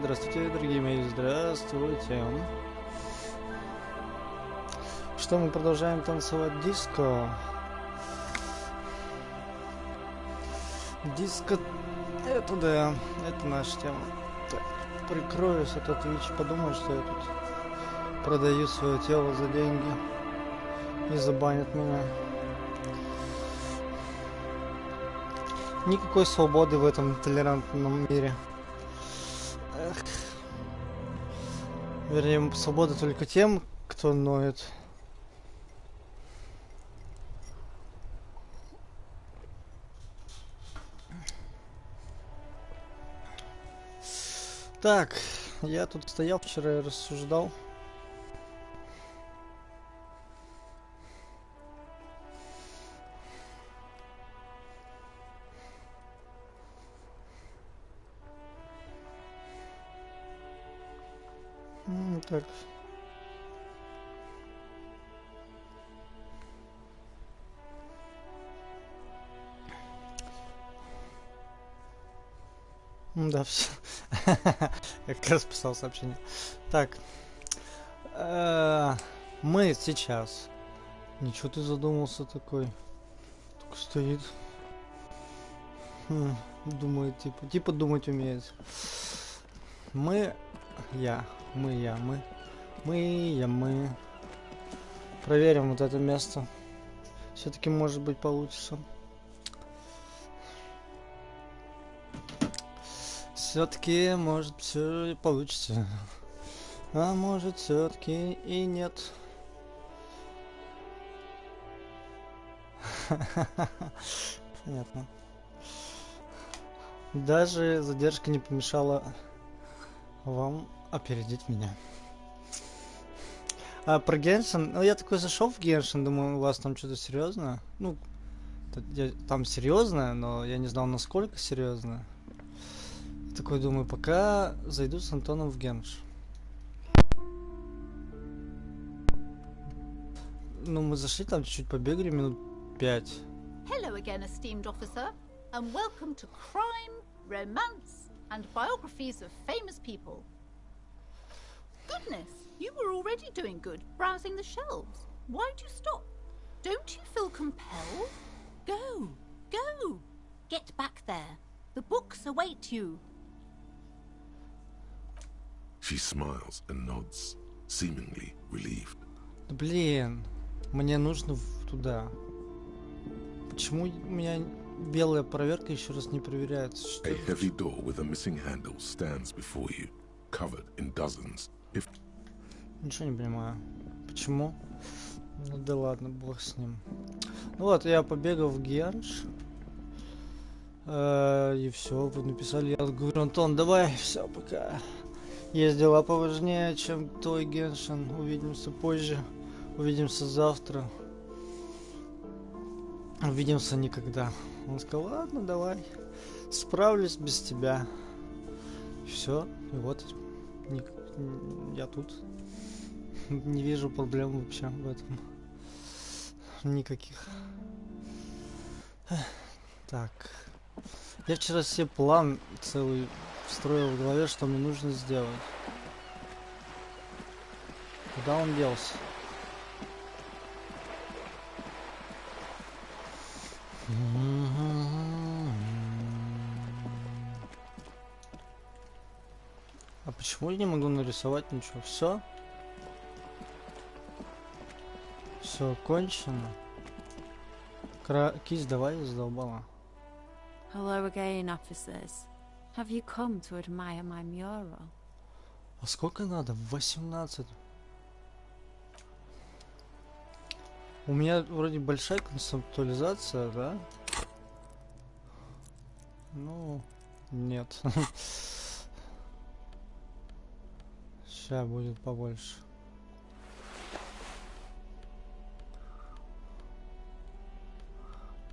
здравствуйте, дорогие мои, здравствуйте. Что, мы продолжаем танцевать диско? Диско, это да, это наша тема. Так, прикроюсь, а то Twitch подумает, что я тут продаю свое тело за деньги и забанят меня. Никакой свободы в этом толерантном мире. Эх. Вернее, свобода только тем, кто ноет. Так, я тут стоял вчера и рассуждал. Так. Да, все. Я как раз писал сообщение. Так. Мы сейчас. Ничего ты задумался такой. Только стоит. Думает, типа думать умеет. Мы. Мы. Проверим вот это место. Все-таки, может быть, получится. Все-таки, может, все и получится. А может, все-таки и нет. Понятно. Даже задержка не помешала вам опередить меня. А про Геншин, ну я такой зашел в Геншин, думаю, у вас там что-то серьезное. Ну, там серьезное, но я не знал, насколько серьезное. Такой думаю, пока зайду с Антоном в Генш. Ну, мы зашли там чуть-чуть, побегали минут 5. Hello again, esteemed officer, and welcome to crime, romance, and biographies of famous people. Goodness, you were already doing good, browsing the shelves. Why'd you stop? Don't you feel compelled? Go, go, get back there. The books await you. She smiles and nods, seemingly relieved. Блин, мне нужно туда. Почему у меня белая проверка еще раз не проверяется? Что A heavy door with a missing handle stands before you, covered in dozens. Ничего не понимаю. Почему? Ну да ладно, бог с ним. Ну вот, я побегал в Генш. И все, вы написали. Я говорю, Антон, давай, все, пока. Есть дела поважнее, чем твой Геншин. Увидимся позже. Увидимся завтра. Увидимся никогда. Он сказал, ладно, давай. Справлюсь без тебя. Все, и вот я тут. Не вижу проблем вообще в этом. Никаких. Так. Я вчера себе план целый встроил в голове, что мне нужно сделать. Куда он делся? А почему я не могу нарисовать ничего? Все? Все, кончено. Кисть, давай, задолбала. Hello again, officers. Have you come to admire my mural? А сколько надо? 18. У меня вроде большая концептуализация, да? Ну, нет. Сейчас будет побольше.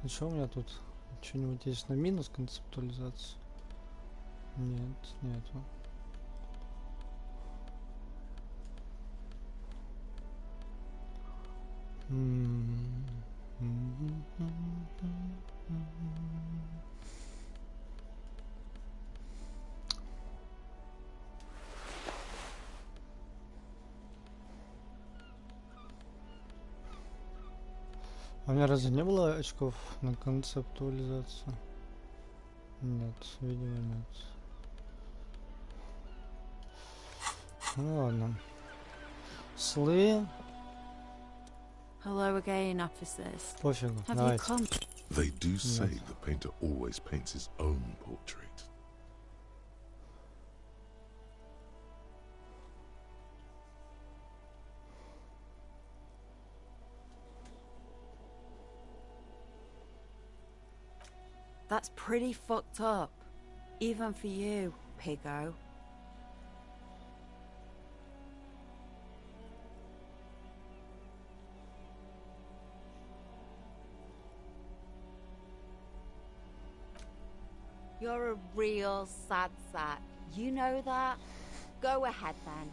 И что у меня тут? Что-нибудь есть на минус концептуализации? Нет, нету. А у меня разве не было очков на концептуализацию? Нет, видимо нет. Ну ладно. Слы. Hello again, officers. Пофигу, Have you давайте. come? They do say the painter always paints his own portrait. That's pretty fucked up. Even for you, piggo. You're a real sad sack. You know that? Go ahead then.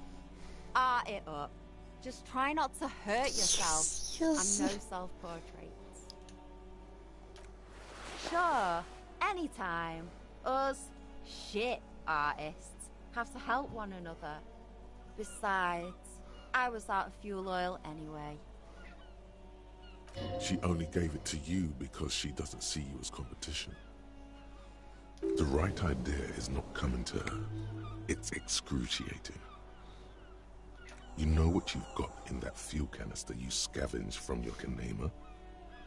Art it up. Just try not to hurt yourself. I'm no self-portraits. Sure, anytime. Us shit artists have to help one another. Besides, I was out of fuel oil anyway. She only gave it to you because she doesn't see you as competition. The right idea is not coming to her. It's excruciating. You know what you've got in that fuel canister you scavenged from your Kanema?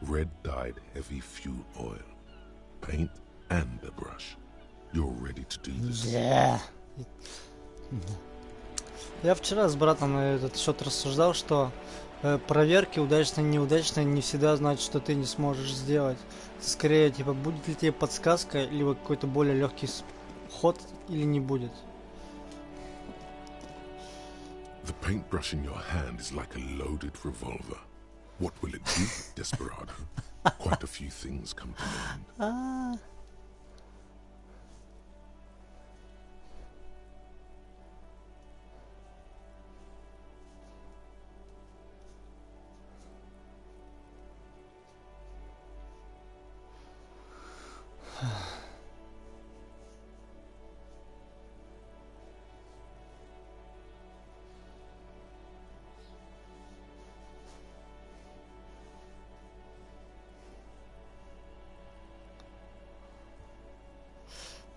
Red-dyed heavy fuel oil. Paint and a brush. You're ready to do this. Yeah. Я вчера с братом на этот счет рассуждал, что проверки удачные, неудачные не всегда значит, что ты не сможешь сделать. Скорее, типа, будет ли тебе подсказка, либо какой-то более легкий ход, или не будет. The paintbrush in your hand is like a loaded revolver. What will it do, Desperado? Quite a few things come to mind.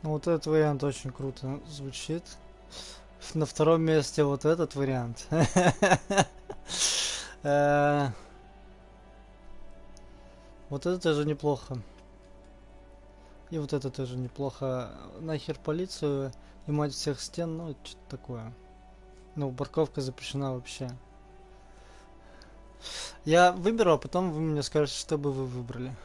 Ну, вот этот вариант очень круто звучит. На втором месте вот этот вариант. Вот это тоже неплохо. И вот это тоже неплохо. Нахер полицию и мать всех стен, ну, что-то такое. Ну, парковка запрещена вообще. Я выберу, а потом вы мне скажете, что бы вы выбрали.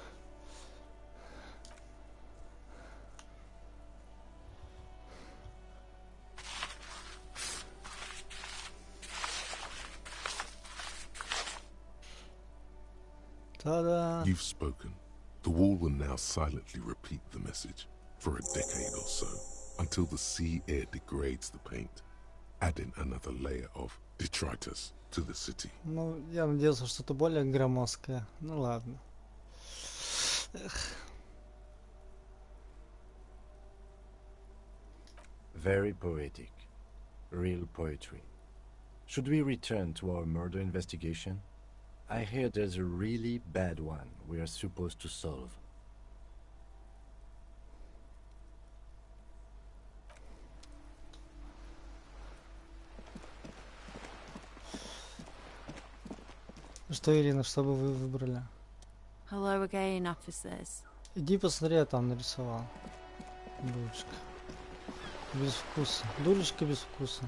Ta-da! You've spoken. The wall will now silently repeat the message for a decade or so, until the sea air degrades the paint, adding another layer of detritus to the city. Ну, я надеялся, что-то более громоздкое. Ну ладно. Эх. Very poetic. Real poetry. Should we return to our murder investigation? I hear there's a really bad one we are supposed to solve. Что, Ирина, что бы вы выбрали? Hello again, officers. Иди посмотри, я там нарисовал. Дурочка. Без вкуса. Дурочка без вкуса.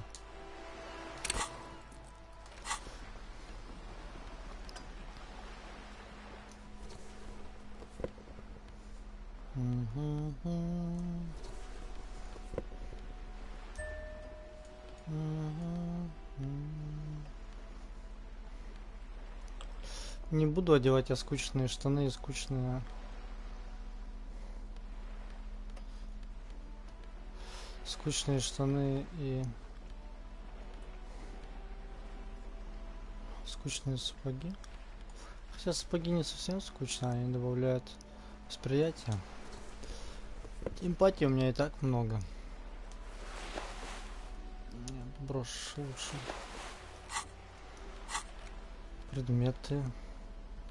Не буду одевать я скучные штаны и скучные... Скучные штаны и... Скучные сапоги. Хотя сапоги не совсем скучные, они добавляют восприятие. Эмпатии у меня и так много. Нет, брошь лучше. Предметы.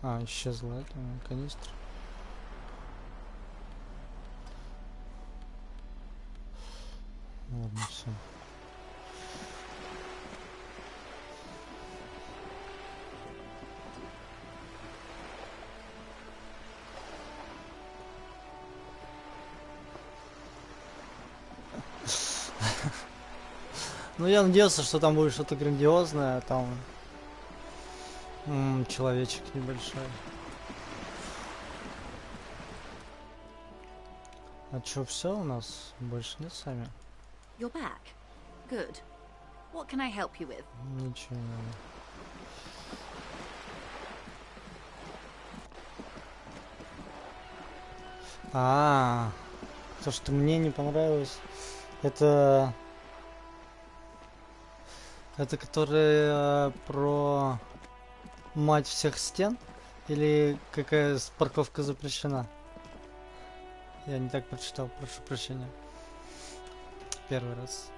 А, исчезла эта канистра. Ладно, все. Ну, я надеялся, что там будет что-то грандиозное, а там человечек небольшой. А чё, все у нас? Больше нет сами? You're back. Good. What can I help you with? Ничего не надо. То, что мне не понравилось, это которая про мать всех стен? Или какая парковка запрещена? Я не так прочитал, прошу прощения. Первый раз.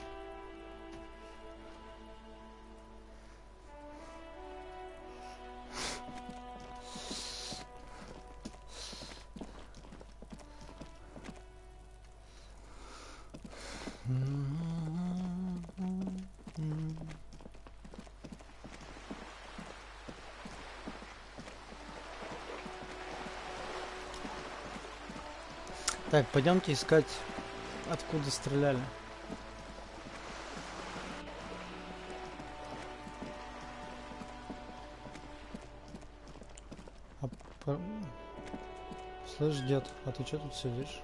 Так, пойдемте искать, откуда стреляли. Слышь, дед, а ты что тут сидишь?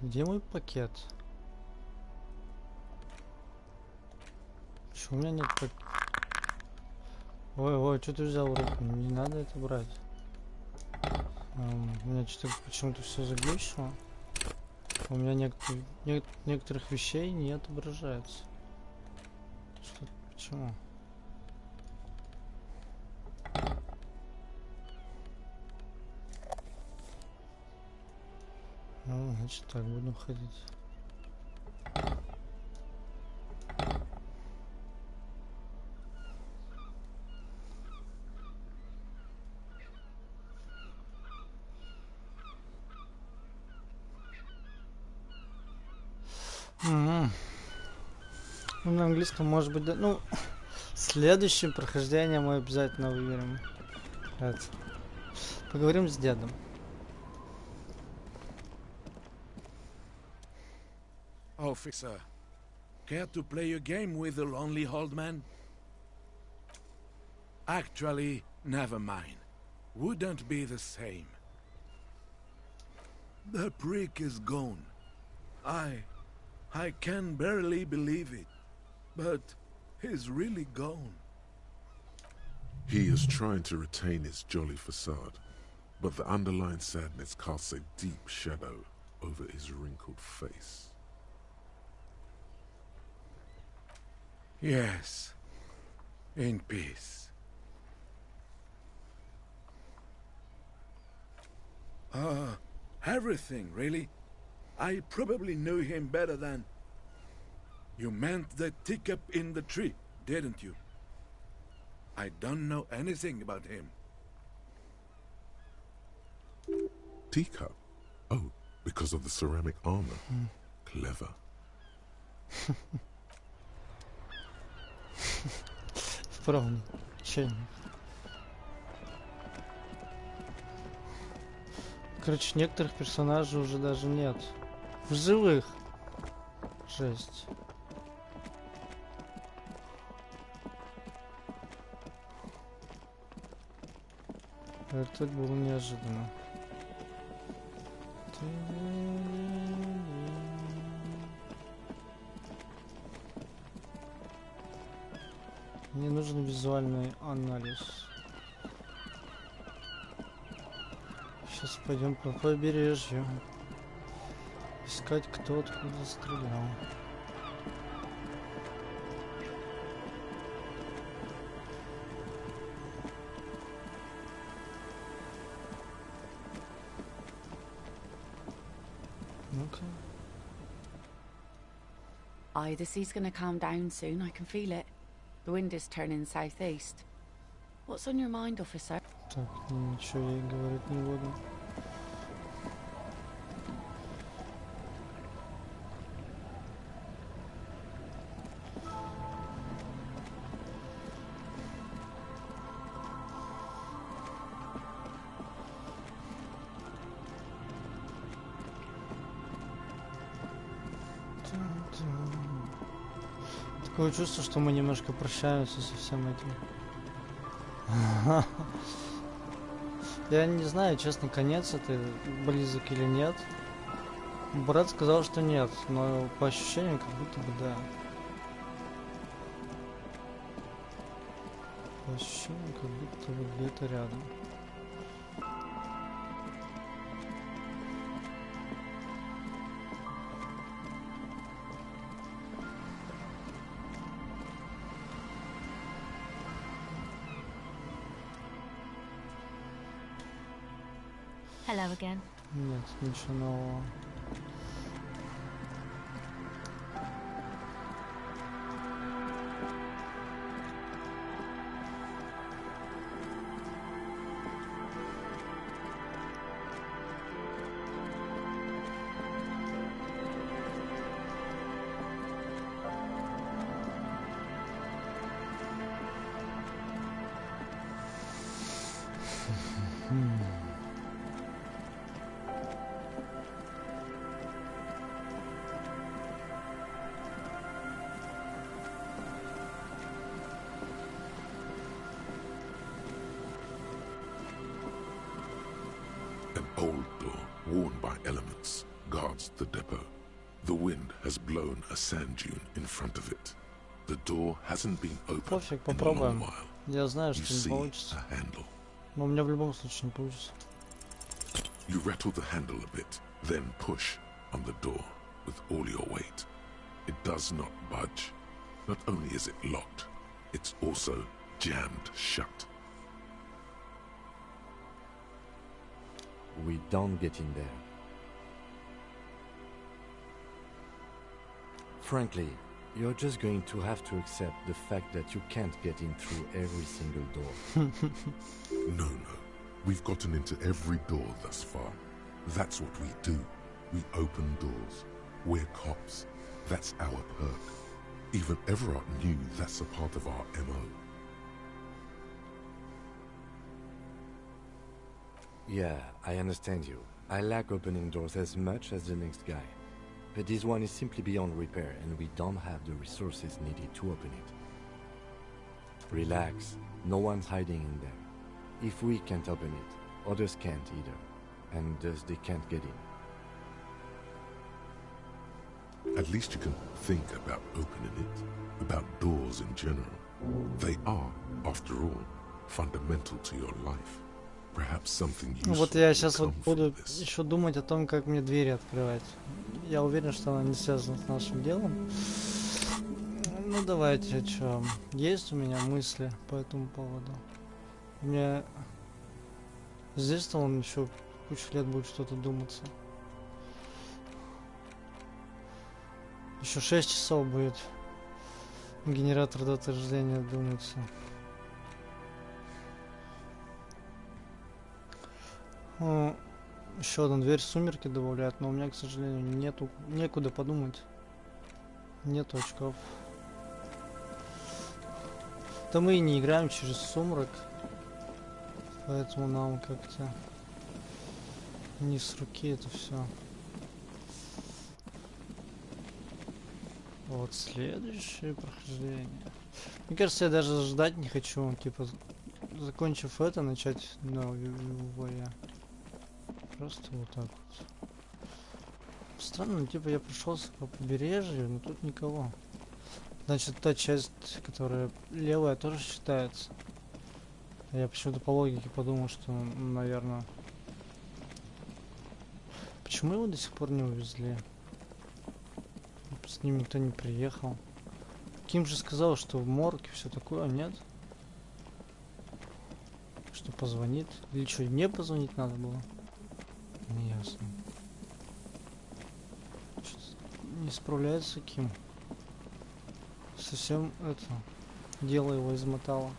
Где мой пакет? Чё у меня нет пакета? Ой, что ты взял в руку? Не надо это брать. У меня что-то почему-то все заглючило. У меня некоторых вещей не отображается. Что? Почему? Ну, значит так, будем ходить. Ну, на английском может быть, да. Ну, следующее прохождение мы обязательно выберем. Это. Поговорим с дедом. Officer, care to play a game with the lonely old man? Actually, never mind. Wouldn't be the same. The prick is gone. I can barely believe it. But he's really gone. He is trying to retain his jolly facade, but the underlying sadness casts a deep shadow over his wrinkled face. Yes. In peace. Everything, really? I probably knew him better than... You meant the teacup in the tree, didn't you? I don't know anything about him. Teacup? Oh, because of the ceramic armor. Clever. Вправо. Чайник. Короче, некоторых персонажей уже даже нет. В живых. Жесть. Это было неожиданно. Мне нужен визуальный анализ. Сейчас пойдем по побережью. Искать, кто откуда стрелял. Ну-ка. Aye, the sea's gonna calm down soon. I can feel it. The wind is turning southeast. What's on your mind, officer? Так, ничего я ей говорить не буду. Такое чувство, что мы немножко прощаемся со всем этим. Я не знаю, честно, конец это близок или нет. Брат сказал, что нет, но по ощущениям как будто бы да. По ощущениям как будто бы где-то рядом. Hello again. Нет, ничего нового. An old door, worn by elements, guards the depot. The wind has blown a sand dune in front of it. The door hasn't been opened Пофиг, in a long попробуем. while. Я знаю, You что не see получится. a handle. Но у меня в любом случае не получится. You rattle the handle a bit, then push on the door with all your weight. It does not budge. Not only is it locked, it's also jammed shut. We don't get in there. Frankly, you're just going to have to accept the fact that you can't get in through every single door. No. We've gotten into every door thus far. That's what we do. We open doors. We're cops. That's our perk. Even Everard knew that's a part of our MO. Yeah, I understand you. I like opening doors as much as the next guy. But this one is simply beyond repair, and we don't have the resources needed to open it. Relax. No one's hiding in there. If we can't open it, others can't either. And thus they can't get in. At least you can think about opening it, about doors in general. They are, after all, fundamental to your life. Perhaps something useful Вот я will сейчас вот come буду from this. еще думать о том, как мне двери открывать. Я уверен, что она не связана с нашим делом. Ну давайте, что? Есть у меня мысли по этому поводу. Мне здесь-то он еще кучу лет будет что-то думаться. Еще 6 часов будет генератор даты рождения думаться. Еще одна дверь сумерки добавляет, но у меня, к сожалению, некуда подумать. Нету очков. Да мы и не играем через сумрак, поэтому нам как-то не с руки это все. Вот следующее прохождение. Мне кажется, я даже ждать не хочу, типа, закончив это, начать новое. Просто вот так вот. Странно, ну, типа я прошелся по побережью, но тут никого. Значит, та часть, которая левая, тоже считается. Я почему-то по логике подумал, что, наверное... Почему его до сих пор не увезли? С ним никто не приехал. Ким же сказал, что в морге все такое, нет? Что позвонит? Или что, не позвонить надо было? Не ясно. Не справляется Ким. Совсем это дело его измотало.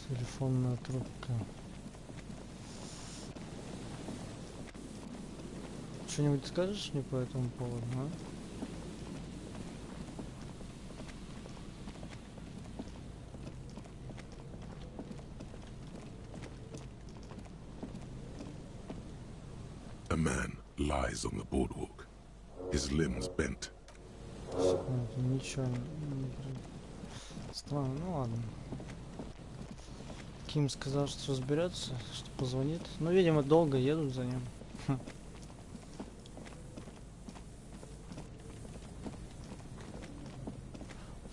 Телефонная трубка. Что-нибудь скажешь мне по этому поводу, а? A man lies on the boardwalk, his limbs bent. Ничего не... Странно, ну ладно. Ким сказал, что разберется, что позвонит. Ну, видимо, долго едут за ним.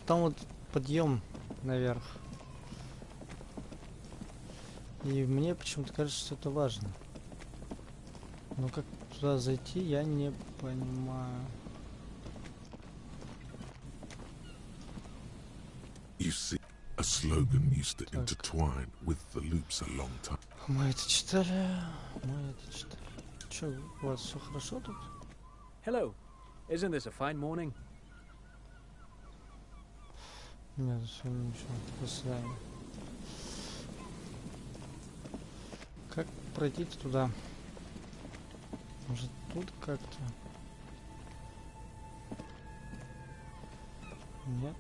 Там вот подъем наверх. И мне почему-то кажется, что это важно. Но как туда зайти, я не понимаю. You see, a slogan used to intertwine with the loops a long time. Мы это читали. Че, у вас все хорошо тут? Hello. Isn't this a fine morning? Нет, все ничего. До свидания. Как пройти туда? Может, тут как-то? Нет.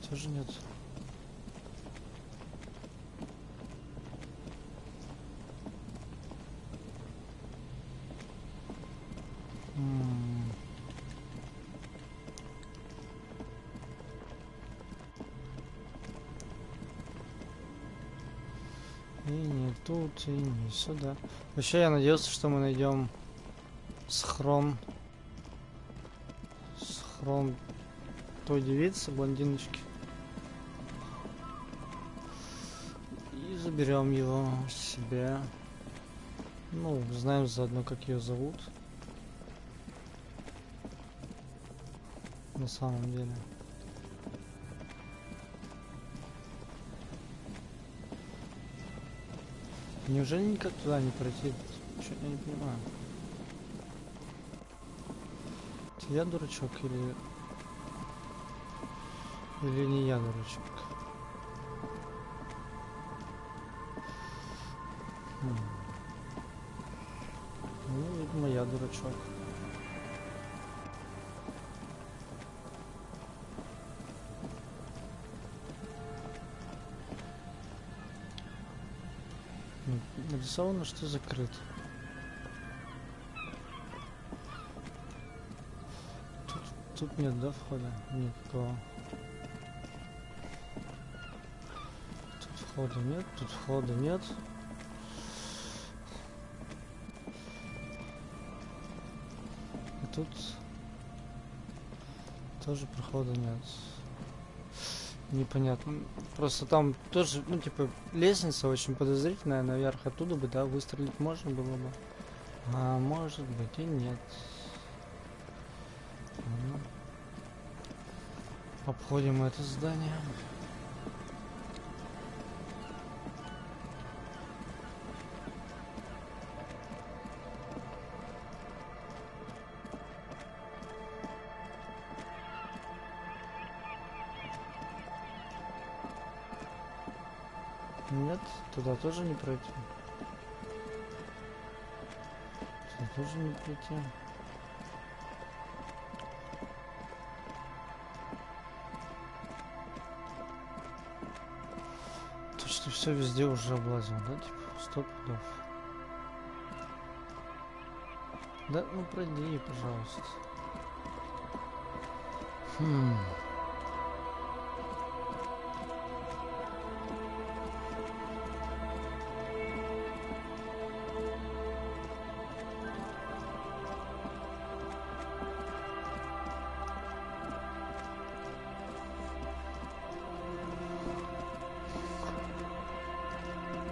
Тоже нет. И не тут, и не сюда. Вообще я надеялся, что мы найдем схрон той девицы, блондиночки. И заберем его себе. Ну, знаем заодно, как ее зовут. На самом деле. Неужели никак туда не пройти? Чё, я не понимаю. Это я дурачок или не я дурачок? Ну, видимо, я дурачок. Нарисовано, что закрыт. Тут нет, да, входа? Никакого. Тут входа нет. И тут тоже прохода нет. Непонятно. Просто там тоже, ну, типа, лестница очень подозрительная наверх. Оттуда бы, да, выстрелить можно было бы. А может быть и нет. Ну, обходим это здание. Нет, туда тоже не пройти. Туда тоже не пройти. Точно все везде уже облазил, да? Типа 100 пудов. Да, ну пройди, пожалуйста.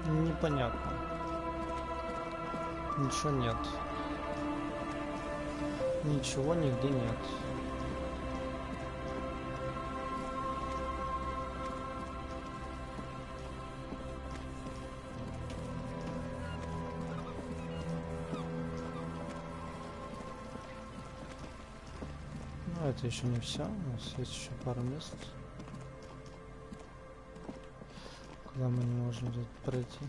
Непонятно. Ничего нет. Ничего нигде нет. Ну, это еще не все. У нас есть еще пару мест, куда мы не можем пройти.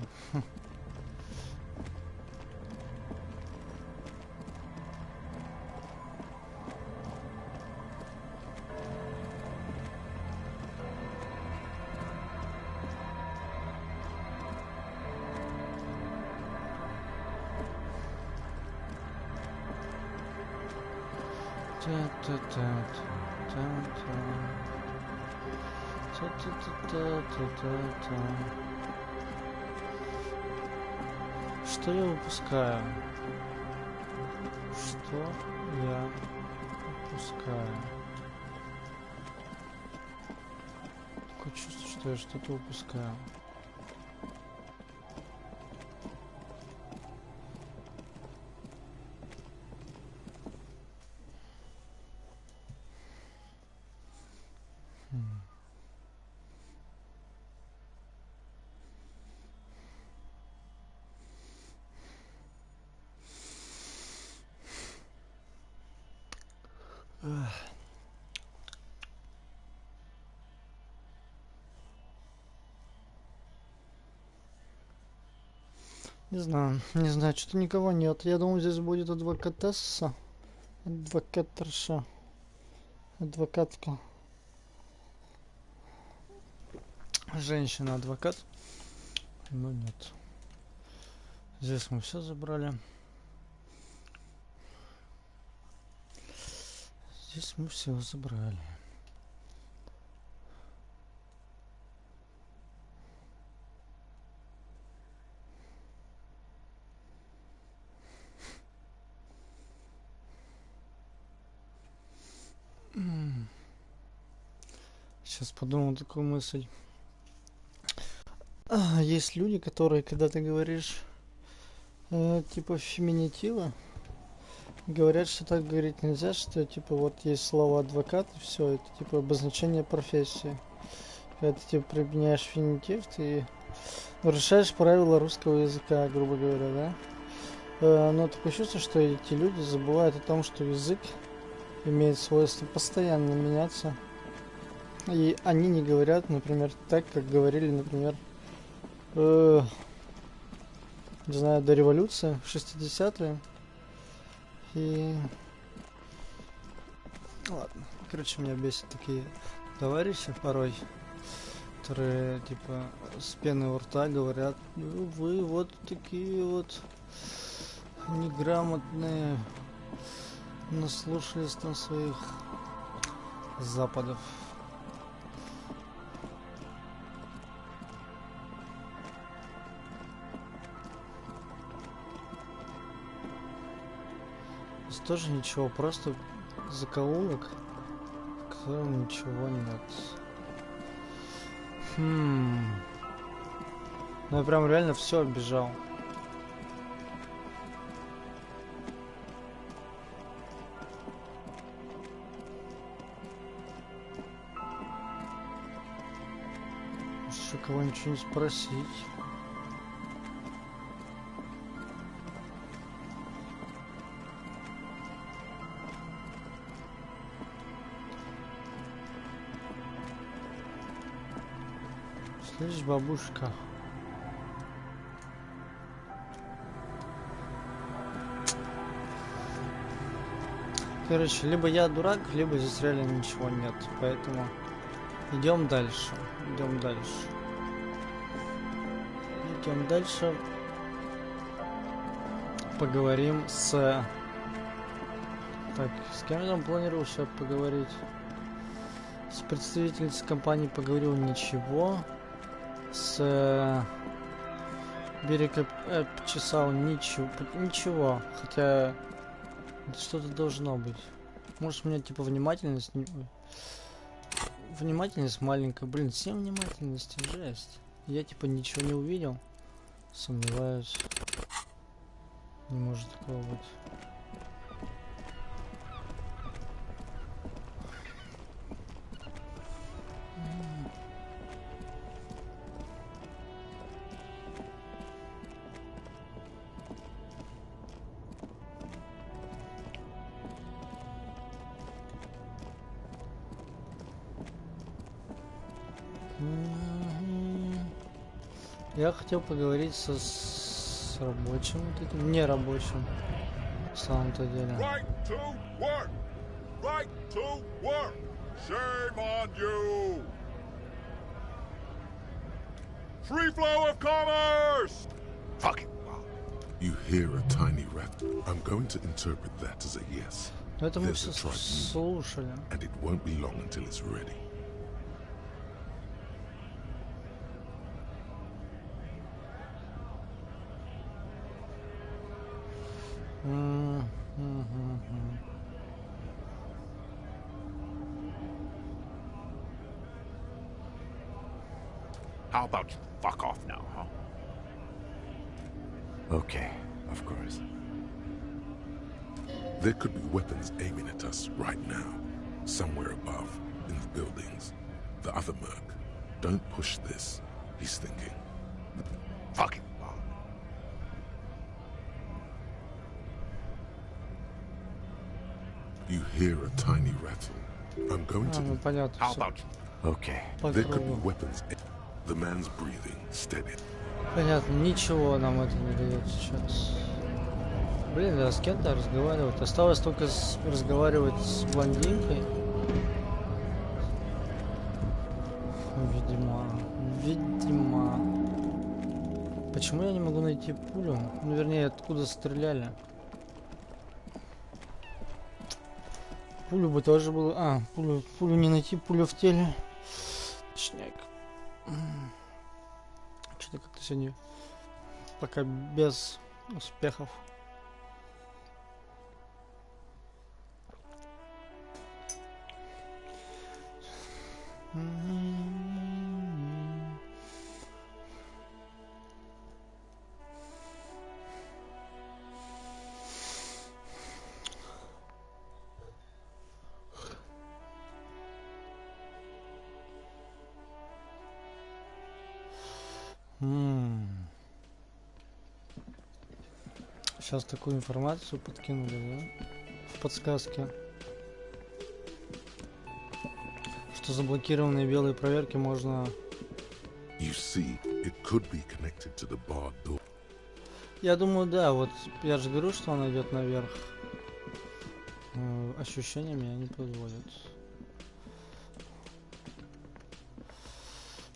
Что я упускаю? Что я упускаю? Такое чувство, что я что-то упускаю. Не знаю, что-то никого нет. Я думал, здесь будет адвокатесса, адвокаторша, адвокатка, женщина-адвокат, но нет. Здесь мы все забрали. Здесь мы все забрали. Сейчас подумал такую мысль. Есть люди, которые, когда ты говоришь типа феминитивы, говорят, что так говорить нельзя, что типа вот есть слово адвокат и все, это типа обозначение профессии. Когда ты типа применяешь феминитив, ты нарушаешь правила русского языка, грубо говоря, да? Но такое чувство, что эти люди забывают о том, что язык имеет свойство постоянно меняться. И они не говорят, например, так, как говорили, например, не знаю, до революции, 60-е. И... Ладно. Короче, меня бесят такие товарищи порой, которые, типа, с пеной у рта говорят: ну, вы вот такие вот неграмотные, наслушались там своих западов. Здесь тоже ничего, просто закоулок, в котором ничего нет. Ну я прям реально все оббежал. Может, кого-нибудь что-нибудь спросить? Слышь, бабушка. Короче, либо я дурак, либо здесь реально ничего нет. Поэтому идем дальше. Идем дальше. Идем дальше. Поговорим с... Так, с кем я там планировал сейчас поговорить? С представительницей компании поговорил ничего. С берега почесал ничего. Хотя что-то должно быть. Может, у меня типа внимательность... Внимательность маленькая. Блин, 7 внимательности, жесть. Я типа ничего не увидел. Сомневаюсь. Не может такого быть. Я хотел поговорить с рабочим, вот этим, не рабочим, в самом-то деле. Right to work! Right to work! Shame on you! Free flow of commerce! Fucking wow. You hear a tiny rattle. I'm going to interpret that as a yes. Но это мы There's все a tribunal, слушали. and it won't be long until it's ready. How about you fuck off now, huh? Okay, of course. There could be weapons aiming at us right now. Somewhere above, in the buildings. The other merc. Don't push this, he's thinking. Fucking wow. You hear a tiny rattle. I'm going to... Ну понятно. How Всё. about you? Okay. There could be Попробуем. weapons. The man's breathing steady. Понятно, ничего нам это не дает сейчас. Блин, да с кем-то разговаривать. Осталось только разговаривать с блондинкой. Видимо. Почему я не могу найти пулю? Ну, вернее, откуда стреляли? Пулю бы тоже было... А, пулю не найти, пулю в теле. Точняк. Что-то как-то сегодня пока без успехов. Сейчас такую информацию подкинули, да? В подсказке. Что заблокированные белые проверки можно... You see, it could be connected to the barred door. Я думаю, да, вот я же говорю, что она идет наверх. Ощущения меня не подводят.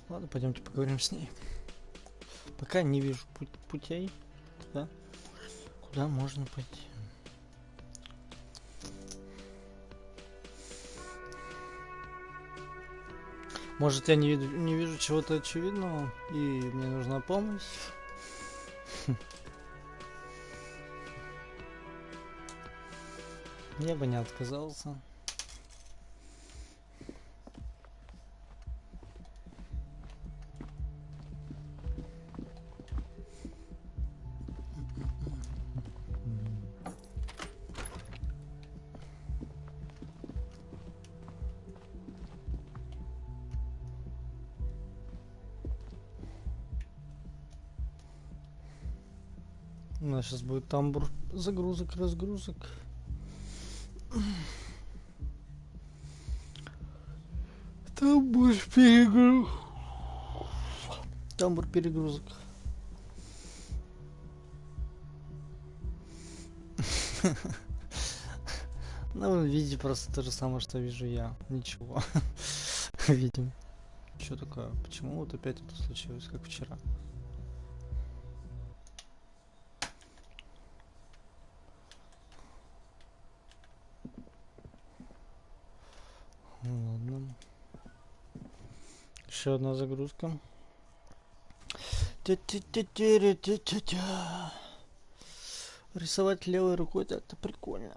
Ладно, пойдемте поговорим с ней. Пока не вижу путей, да? Куда можно пойти? Может, я не вижу чего-то очевидного, и мне нужна помощь? Я бы не отказался. У нас сейчас будет тамбур загрузок, разгрузок. Тамбур перегруз. Тамбур перегрузок. Ну, вы видите просто то же самое, что вижу я. Ничего. Видим. Что такое? Почему вот опять это случилось, как вчера? Ладно. Еще одна загрузка. Рисовать левой рукой это прикольно.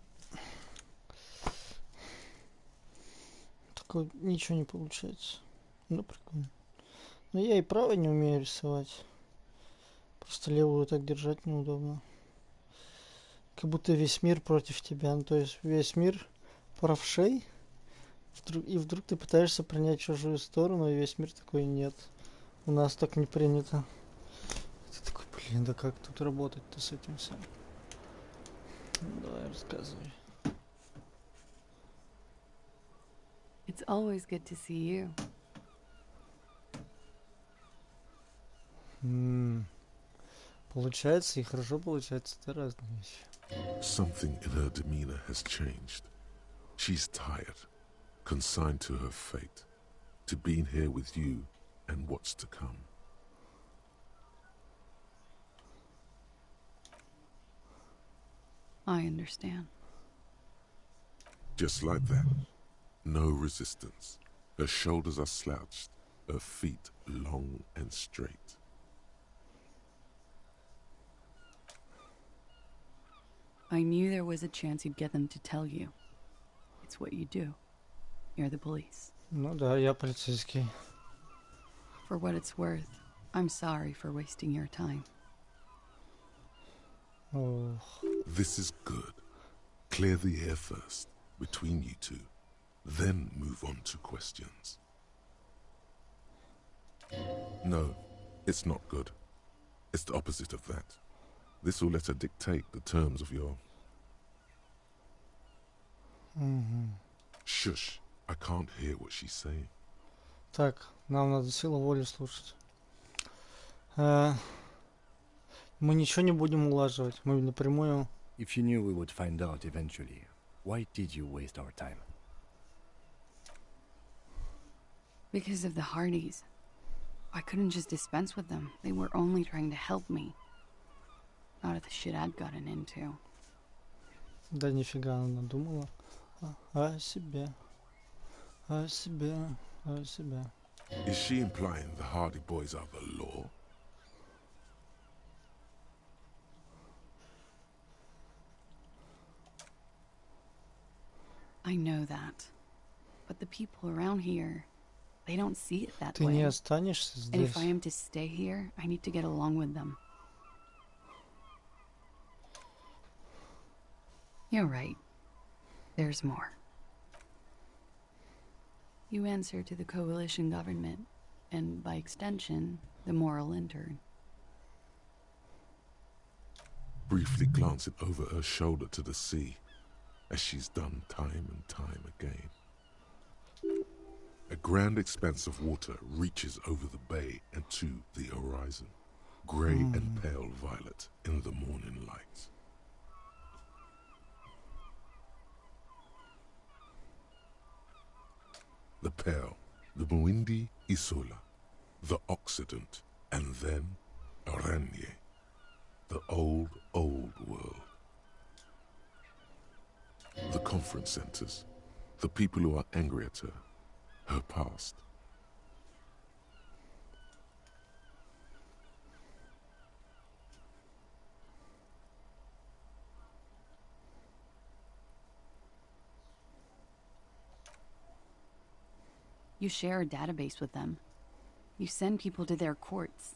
Только ничего не получается. Ну прикольно. Но я и правой не умею рисовать. Просто левую так держать неудобно. Как будто весь мир против тебя. Ну, то есть весь мир правшей. Вдруг ты пытаешься принять чужую сторону, и весь мир такой: нет, у нас так не принято. Ты такой: блин, да как тут работать-то с этим всем? Ну, давай, рассказывай. It's always good to see you. Получается, и хорошо получается, это разные вещи. Something in her demeanor has changed. She's tired, consigned to her fate, to being here with you and what's to come. I understand. Just like that. No resistance. Her shoulders are slouched, her feet long and straight. I knew there was a chance you'd get them to tell you. It's what you do. You're the police. Ну да, я полицейский. For what it's worth, I'm sorry for wasting your time. Oh. This is good. Clear the air first, between you two. Then move on to questions. No, it's not good. It's the opposite of that. This will let her dictate the terms of your... Shush, I can't hear what she's saying. Так, нам надо силу воли слушать. Мы ничего не будем улаживать. Мы напрямую... If you knew we would find out eventually, why did you waste our time? Because of the Hardys. I couldn't just dispense with them. They were only trying to help me. Not of the shit I'd gotten into. Да нифига она думала о себе. О себе. О себе. Is she implying the Hardy Boys are the law? I know that. But the people around here, they don't see it that Ты way. не останешься And здесь. if I am to stay here, I need to get along with them. You're right. There's more. You answer to the coalition government, and by extension, the moral intern. Briefly glancing over her shoulder to the sea, as she's done time and time again. A grand expanse of water reaches over the bay and to the horizon, grey and pale violet in the morning light. The pale, the Muindi Isola, the Occident, and then Aranye, the old world. The conference centers, the people who are angry at her past. You share a database with them. You send people to their courts.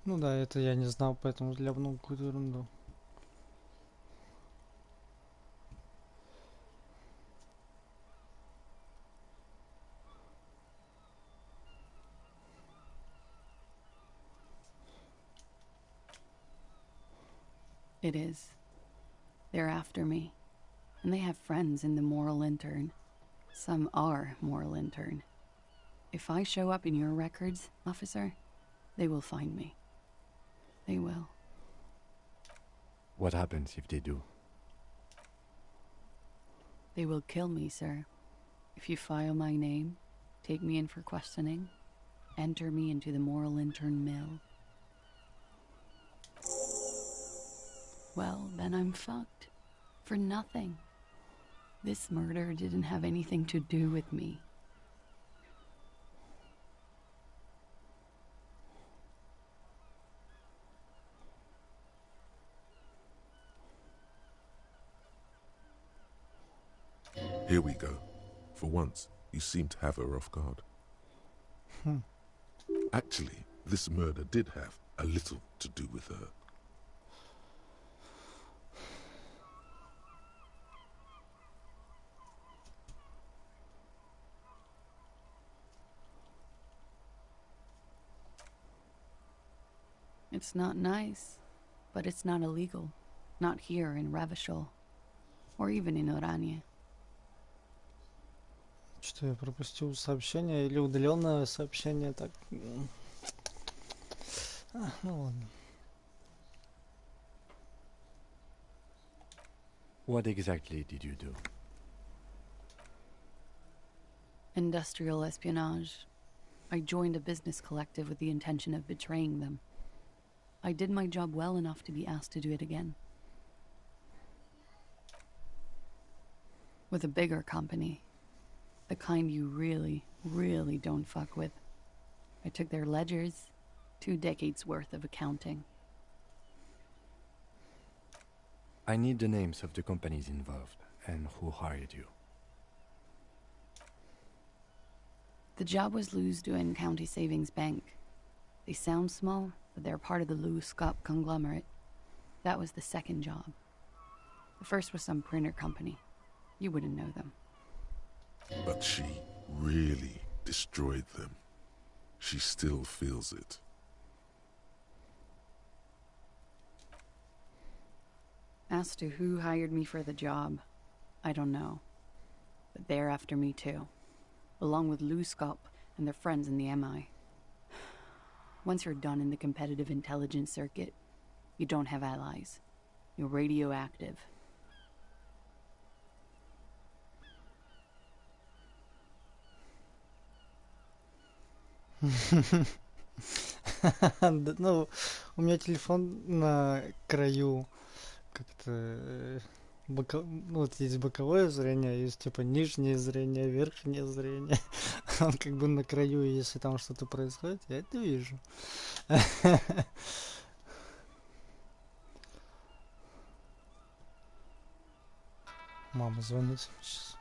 Ну да, это я не знал, поэтому ляпнул какую-то ерунду. It is. They're after me. And they have friends in the moral intern. Some are moral intern. If I show up in your records, officer, they will find me. They will. What happens if they do? They will kill me, sir. If you file my name, take me in for questioning, enter me into the moral intern mill. Well, then I'm fucked. For nothing. This murder didn't have anything to do with me. Here we go. For once, you seem to have her off guard. Actually, this murder did have a little to do with her. It's not nice, but it's not illegal. Not here in Revachol, or even in Oranje. Что я пропустил сообщение или удаленное сообщение? Так. Ну ладно. What exactly did you do? Industrial espionage. I joined a business collective with the intention of betraying them. I did my job well enough to be asked to do it again. With a bigger company. The kind you really, really don't fuck with. I took their ledgers, 2 decades worth of accounting. I need the names of the companies involved and who hired you. The job was Lewsdoen County Savings Bank. They sound small, but they're part of the Lews-Scop conglomerate. That was the second job. The first was some printer company. You wouldn't know them. But she really destroyed them. She still feels it. As to who hired me for the job, I don't know. But they're after me too. Along with Lews-Scop and their friends in the MI. Once you're done in the competitive intelligence circuit, you don't have allies. You're radioactive. Ну, у меня телефон на краю как-то ну, вот есть боковое зрение, есть типа нижнее зрение, верхнее зрение. Он как бы на краю, и если там что-то происходит, я это вижу. Мама звонит сейчас.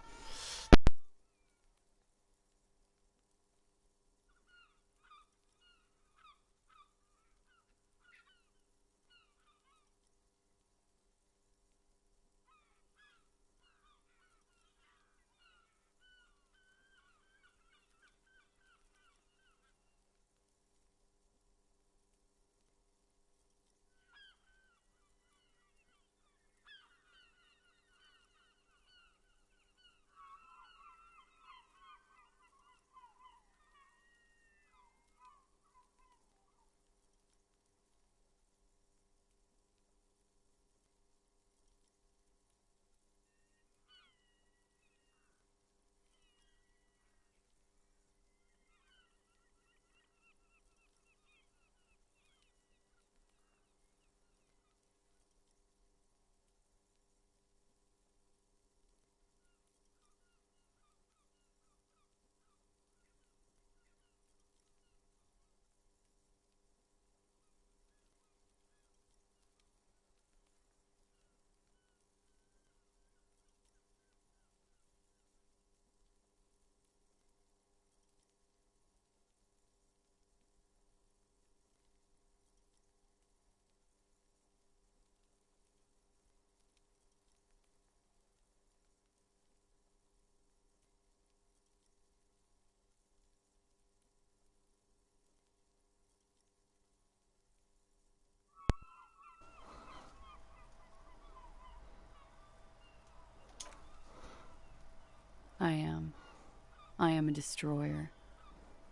I am a destroyer.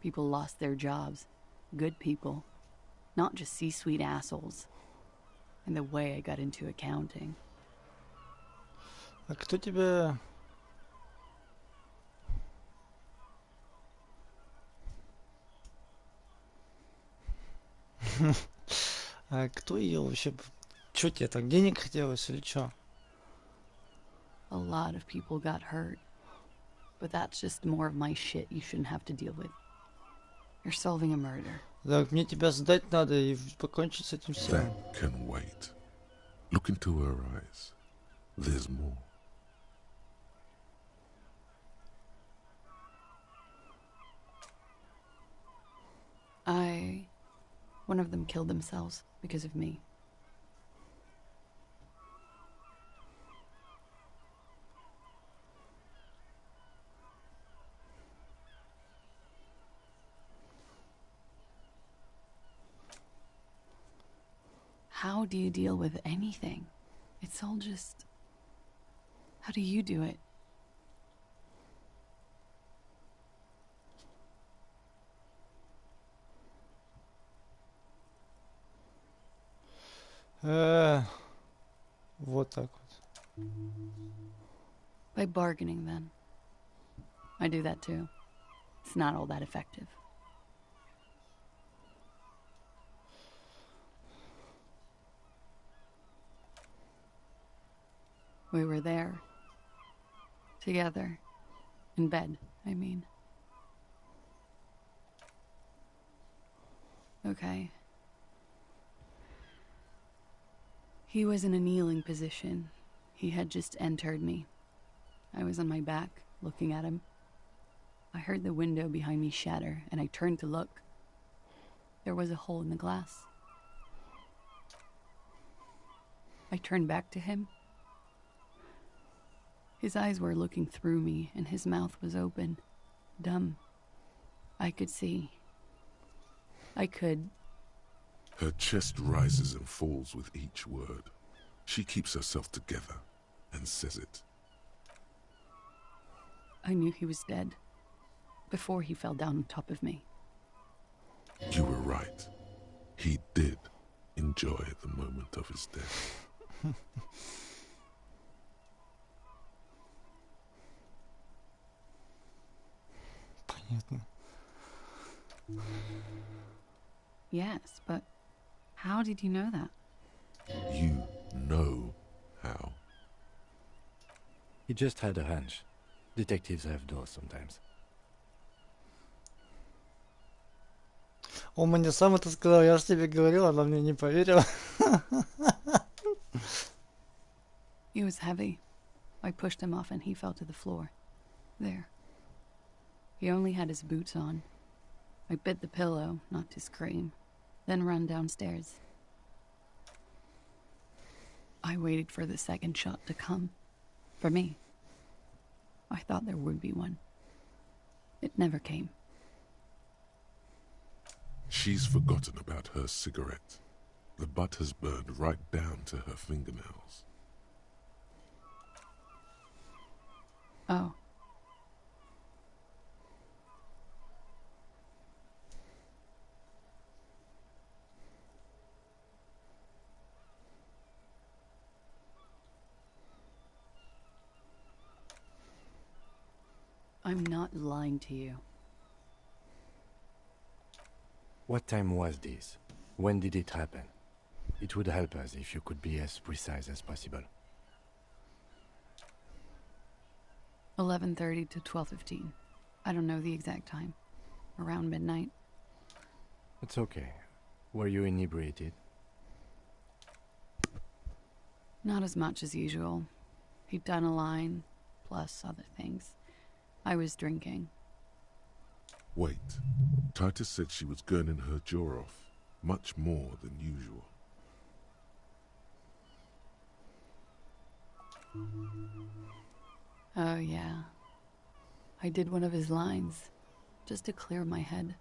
People lost their jobs. Good people. Not just C-suite assholes. And the way I got into accounting. А кто тебя... А кто ее вообще... Чё тебе так, денег хотелось или чё? A lot of people got hurt. But that's just more of my shit you shouldn't have to deal with. You're solving a murder. Так, мне тебя сдать надо и покончить с этим всем. That can wait. Look into her eyes. There's more. One of them killed themselves because of me. How do you deal with anything? It's all just... How do you do it? Вот так вот. By bargaining, then. I do that too. It's not all that effective. We were there. Together. In bed, I mean. Okay. He was in a kneeling position. He had just entered me. I was on my back, looking at him. I heard the window behind me shatter, and I turned to look. There was a hole in the glass. I turned back to him. His eyes were looking through me, and his mouth was open, dumb. I could see. I could... Her chest rises and falls with each word. She keeps herself together and says it. I knew he was dead. Before he fell down on top of me. You were right. He did enjoy the moment of his death. Понятно. Yes, but how did you know that? You know how. He just had a hunch. Detectives have those sometimes. Он мне сам это сказал, я же тебе говорил, она мне не поверила. He was heavy. I pushed him off and he fell to the floor. There. He only had his boots on. I bit the pillow, not to scream, then ran downstairs. I waited for the second shot to come. For me. I thought there would be one. It never came. She's forgotten about her cigarette. The butt has burned right down to her fingernails. Oh. I'm not lying to you. What time was this? When did it happen? It would help us if you could be as precise as possible. 11:30 to 12:15. I don't know the exact time. Around midnight. It's okay. Were you inebriated? Not as much as usual. He'd done a line, plus other things. I was drinking. Wait. Titus said she was gurning her jaw off, much more than usual. Oh, yeah. I did one of his lines, just to clear my head.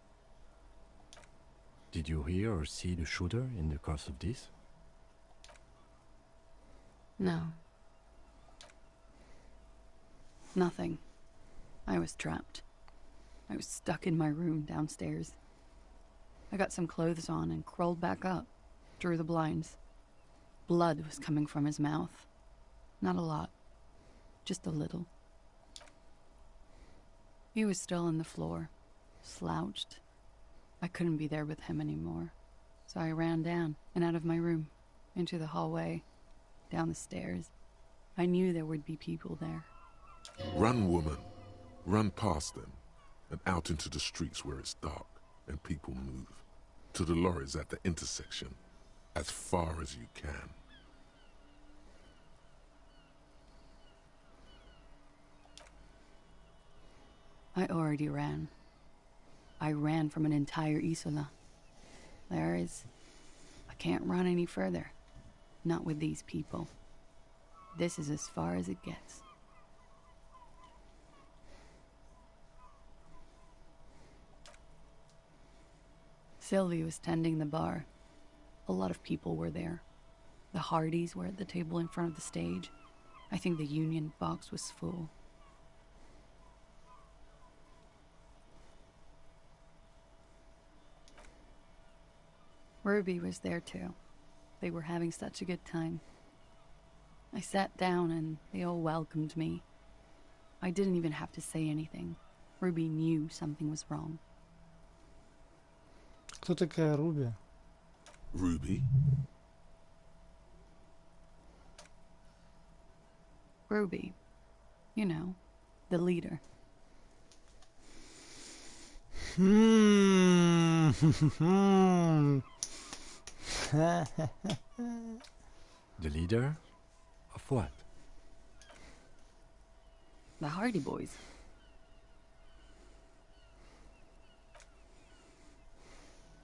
Did you hear or see the shooter in the course of this? No. Nothing. I was trapped. I was stuck in my room downstairs. I got some clothes on and crawled back up, drew the blinds. Blood was coming from his mouth. Not a lot. Just a little. He was still on the floor, slouched. I couldn't be there with him anymore, so I ran down and out of my room, into the hallway, down the stairs. I knew there would be people there. Run, woman. Run past them, and out into the streets where it's dark and people move. To the lorries at the intersection, as far as you can. I already ran. I ran from an entire Isola. I can't run any further. Not with these people. This is as far as it gets. Sylvie was tending the bar. A lot of people were there, The Hardys were at the table in front of the stage. I think the Union box was full. Ruby was there too. They were having such a good time. I sat down and they all welcomed me. I didn't even have to say anything. Ruby knew something was wrong. Кто такая Руби? Ruby? Ruby. You know, the leader. The leader? Of what? The Hardy Boys.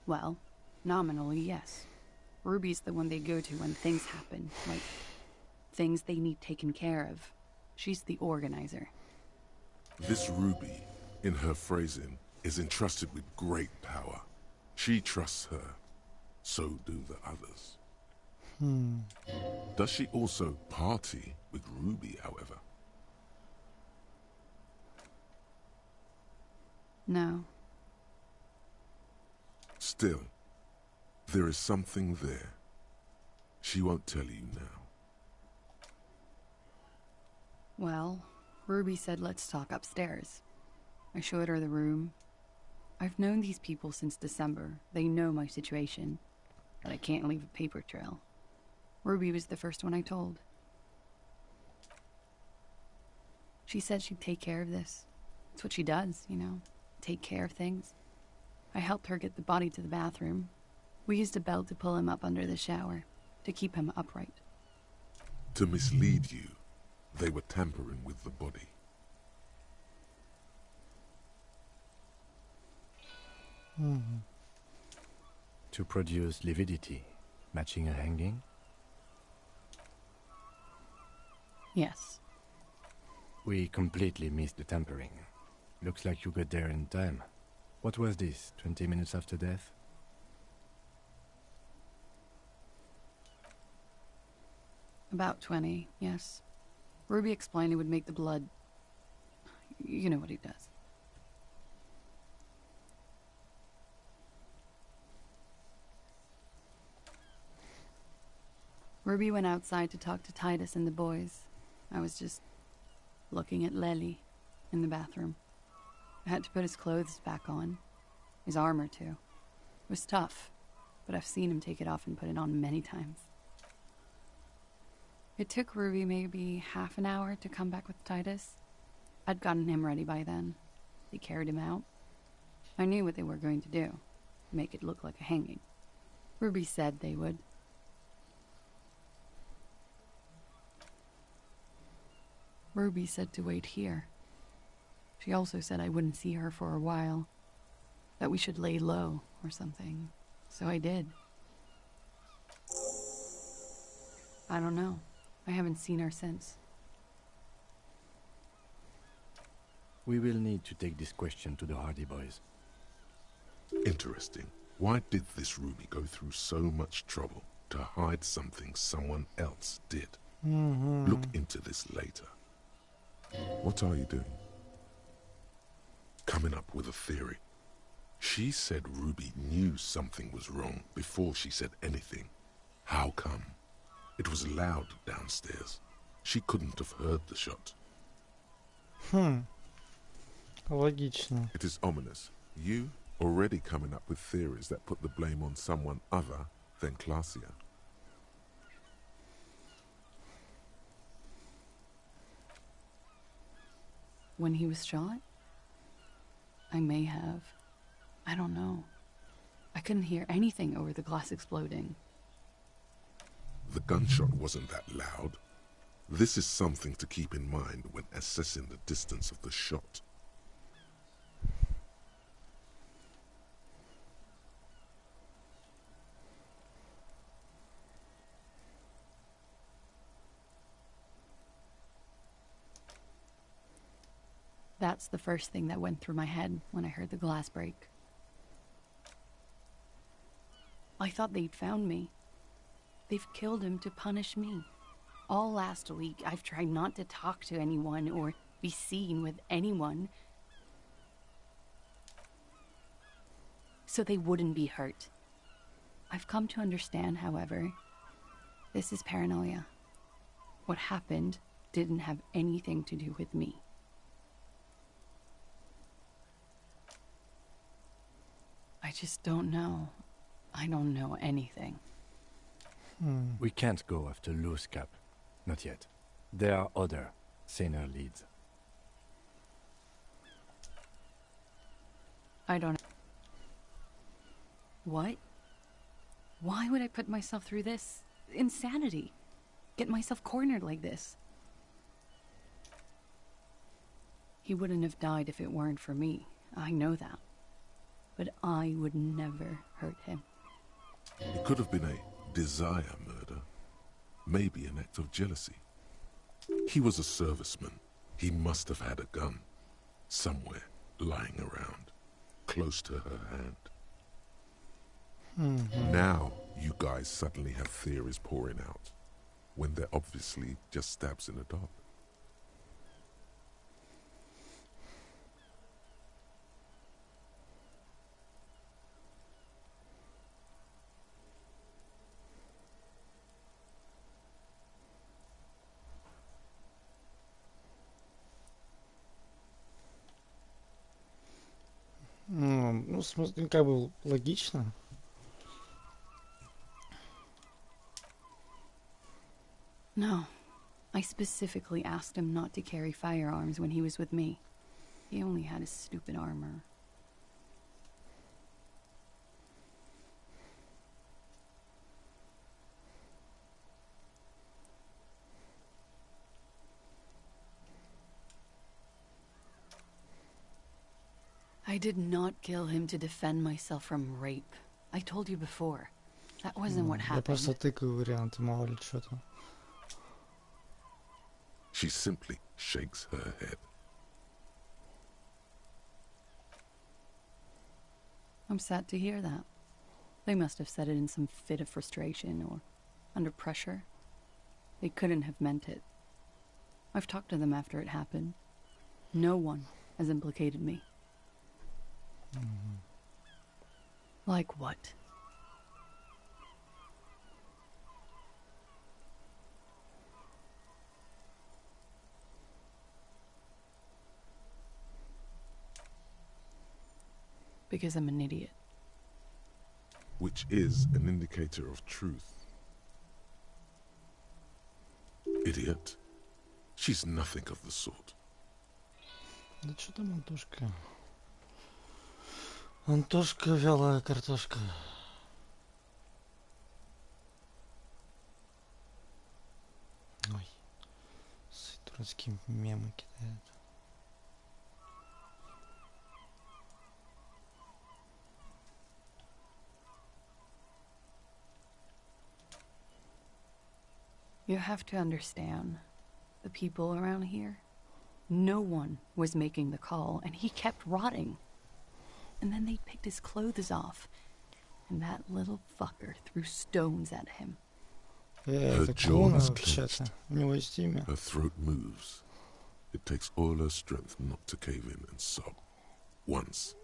Well, nominally, yes. Ruby's the one they go to when things happen, like things they need taken care of. She's the organizer. This Ruby, in her phrasing, is entrusted with great power. She trusts her. So do the others. Does she also party with Ruby, however? No. Still, there is something there. She won't tell you now. Well, Ruby said let's talk upstairs. I showed her the room. I've known these people since December. They know my situation, but I can't leave a paper trail. Ruby was the first one I told. She said she'd take care of this. It's what she does, you know, take care of things. I helped her get the body to the bathroom. We used a belt to pull him up under the shower, to keep him upright. To mislead you, they were tampering with the body. To produce lividity, matching a hanging? Yes. We completely missed the tampering. Looks like you got there in time. What was this, 20 minutes after death? About 20, yes. Ruby explained it would make the blood... You know what he does. Ruby went outside to talk to Titus and the boys. I was just looking at Lely in the bathroom. I had to put his clothes back on. His armor, too. It was tough, but I've seen him take it off and put it on many times. It took Ruby maybe half an hour to come back with Titus. I'd gotten him ready by then. They carried him out. I knew what they were going to do. Make it look like a hanging. Ruby said they would. Ruby said to wait here. She also said I wouldn't see her for a while. That we should lay low or something. So I did. I don't know. I haven't seen her since. We will need to take this question to the Hardy Boys. Interesting. Why did this Ruby go through so much trouble to hide something someone else did? Look into this later. What are you doing? Coming up with a theory. She said Ruby knew something was wrong before she said anything. How come? It was loud downstairs. She couldn't have heard the shot. Логично. It is ominous. You already coming up with theories that put the blame on someone other than Claudia. When he was shot? I may have. I don't know. I couldn't hear anything over the glass exploding. The gunshot wasn't that loud. This is something to keep in mind when assessing the distance of the shot. That's the first thing that went through my head when I heard the glass break. I thought they'd found me. They've killed him to punish me. All last week, I've tried not to talk to anyone or be seen with anyone, so they wouldn't be hurt. I've come to understand, however, this is paranoia. What happened didn't have anything to do with me. I just don't know. I don't know anything. We can't go after Loose Cap. Not yet. There are other, saner leads. I don't... What? Why would I put myself through this? Insanity. Get myself cornered like this. He wouldn't have died if it weren't for me. I know that. But I would never hurt him. It could have been a desire murder. Maybe an act of jealousy. He was a serviceman. He must have had a gun. Somewhere, lying around. Close to her hand. Now, you guys suddenly have theories pouring out. When they're obviously just stabs in the dark. Ну, как бы логично. No. I specifically asked him not to carry firearms when he was with me. He only had his stupid armor. I did not kill him to defend myself from rape. I told you before. That wasn't what Я happened. просто тыкаю варианты, мало ли что-то. She simply shakes her head. I'm sad to hear that. They must have said it in some fit of frustration or under pressure. They couldn't have meant it. I've talked to them after it happened. No one has implicated me. Like what? Because I'm an idiot. Which is an indicator of truth. Idiot. She's nothing of the sort. Да что там, Антошка? Антошка, вялая картошка. Ой, дурацкие мемы кидают. You have to understand, the people around here, no one was making the call, and he kept rotting. And then they picked his clothes off, and that little fucker threw stones at him. Her Это jaw клоун, is вообще-то. clenched. У него есть имя. Her throat moves. It takes all her strength not to cave in and sob. Once.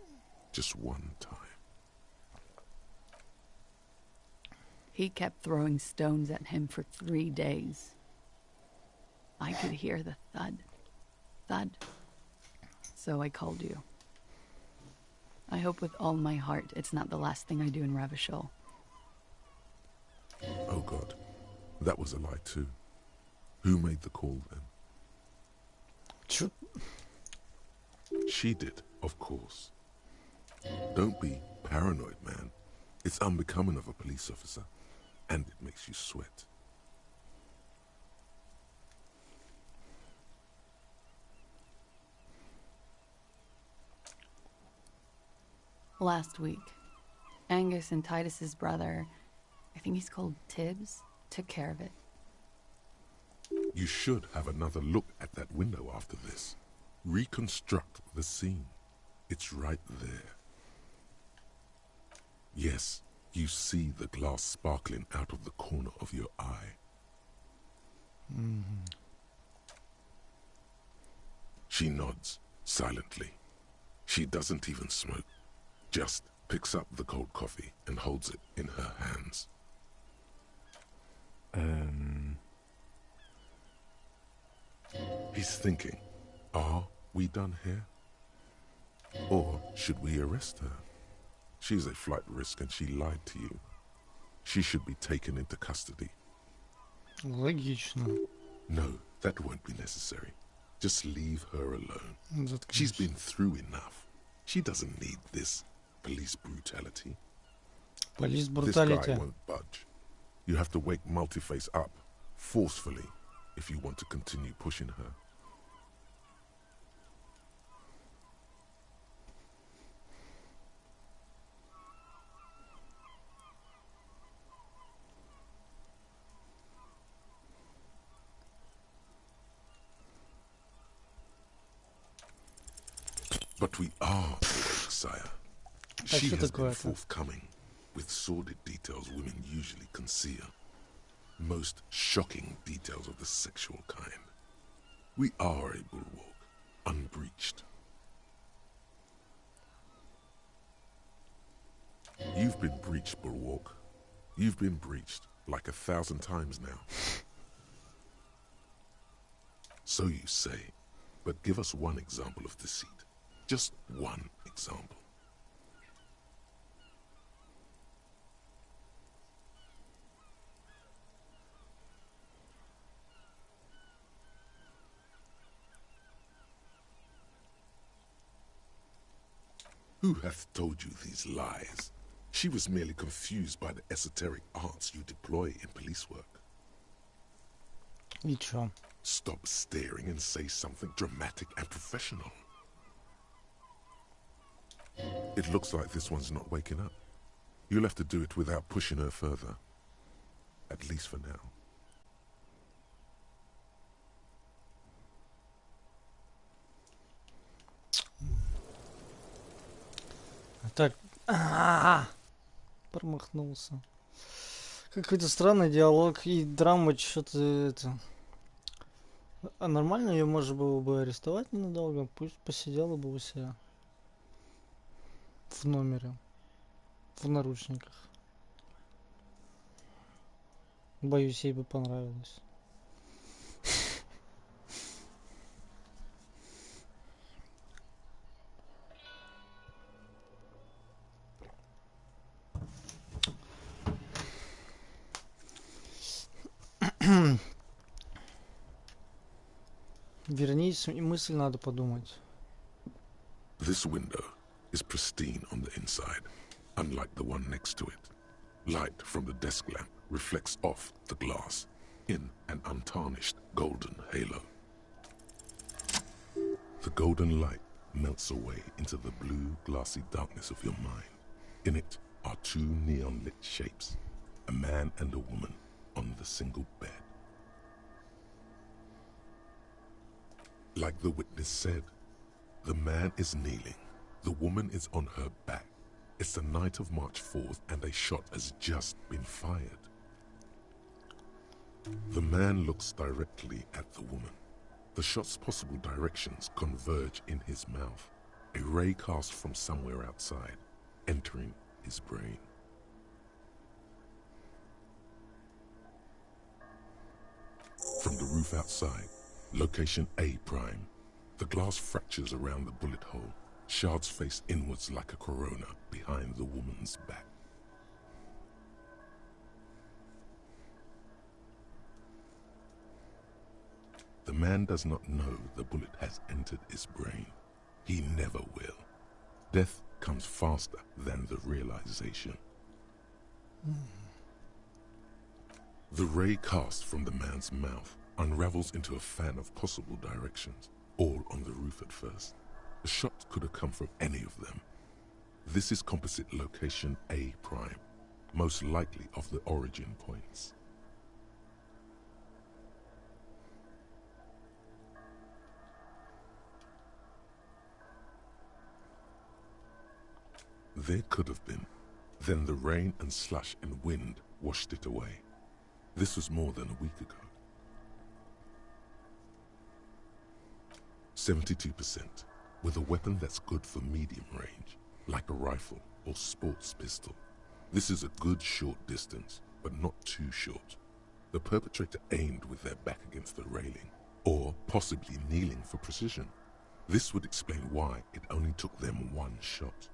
Just one time. He kept throwing stones at him for 3 days. I could hear the thud. Thud. So I called you. I hope with all my heart it's not the last thing I do in Ravishol. Oh God. That was a lie too. Who made the call then? Чё? She did, of course. Don't be paranoid, man. It's unbecoming of a police officer. And it makes you sweat. Last week, Angus and Titus's brother, I think he's called Tibbs, took care of it. You should have another look at that window after this. Reconstruct the scene. It's right there. Yes, You see the glass sparkling out of the corner of your eye. She nods silently. She doesn't even smoke, just picks up the cold coffee and holds it in her hands. He's thinking, are we done here? Or should we arrest her? She's a flight risk and she lied to you. She should be taken into custody. Логично. No, that won't be necessary. Just leave her alone. She's been through enough. She doesn't need this police brutality. Police This guy brutality. won't budge. You have to wake Multiface up, forcefully, if you want to continue pushing her. But we are awake, sire. She has been forthcoming with sordid details women usually conceal. Most shocking details of the sexual kind. We are a bulwark, unbreached. You've been breached, bulwark. You've been breached like 1,000 times now. So you say, but give us one example of deceit. Just one example. Who hath told you these lies? She was merely confused by the esoteric arts you deploy in police work. И чё? Stop staring and say something dramatic and professional. It looks like this one's not waking up. You'll have to do it without pushing her further. At least for now. Так. Промахнулся. Какой-то странный диалог и драма, что-то это... А нормально ее можно было бы арестовать ненадолго, пусть посидела бы у себя. В номере. В наручниках. Боюсь, ей бы понравилось. Вернись, и мысль надо подумать. This window is pristine on the inside, unlike the one next to it. Light from the desk lamp reflects off the glass in an untarnished golden halo. The golden light melts away into the blue, glassy darkness of your mind. In it are two neon-lit shapes, a man and a woman on the single bed. Like the witness said, the man is kneeling, the woman is on her back. It's the night of March 4th and a shot has just been fired. The man looks directly at the woman. The shot's possible directions converge in his mouth, a ray cast from somewhere outside, entering his brain. From the roof outside, location A prime, the glass fractures around the bullet hole. Shards face inwards like a corona behind the woman's back. The man does not know the bullet has entered his brain. He never will. Death comes faster than the realization. The ray cast from the man's mouth unravels into a fan of possible directions, all on the roof at first. The shot could have come from any of them. This is composite location A prime, most likely of the origin points. There could have been. Then the rain and slush and wind washed it away. This was more than a week ago. 72%, with a weapon that's good for medium range, like a rifle or sports pistol. This is a good short distance, but not too short. The perpetrator aimed with their back against the railing, or possibly kneeling for precision. This would explain why it only took them one shot.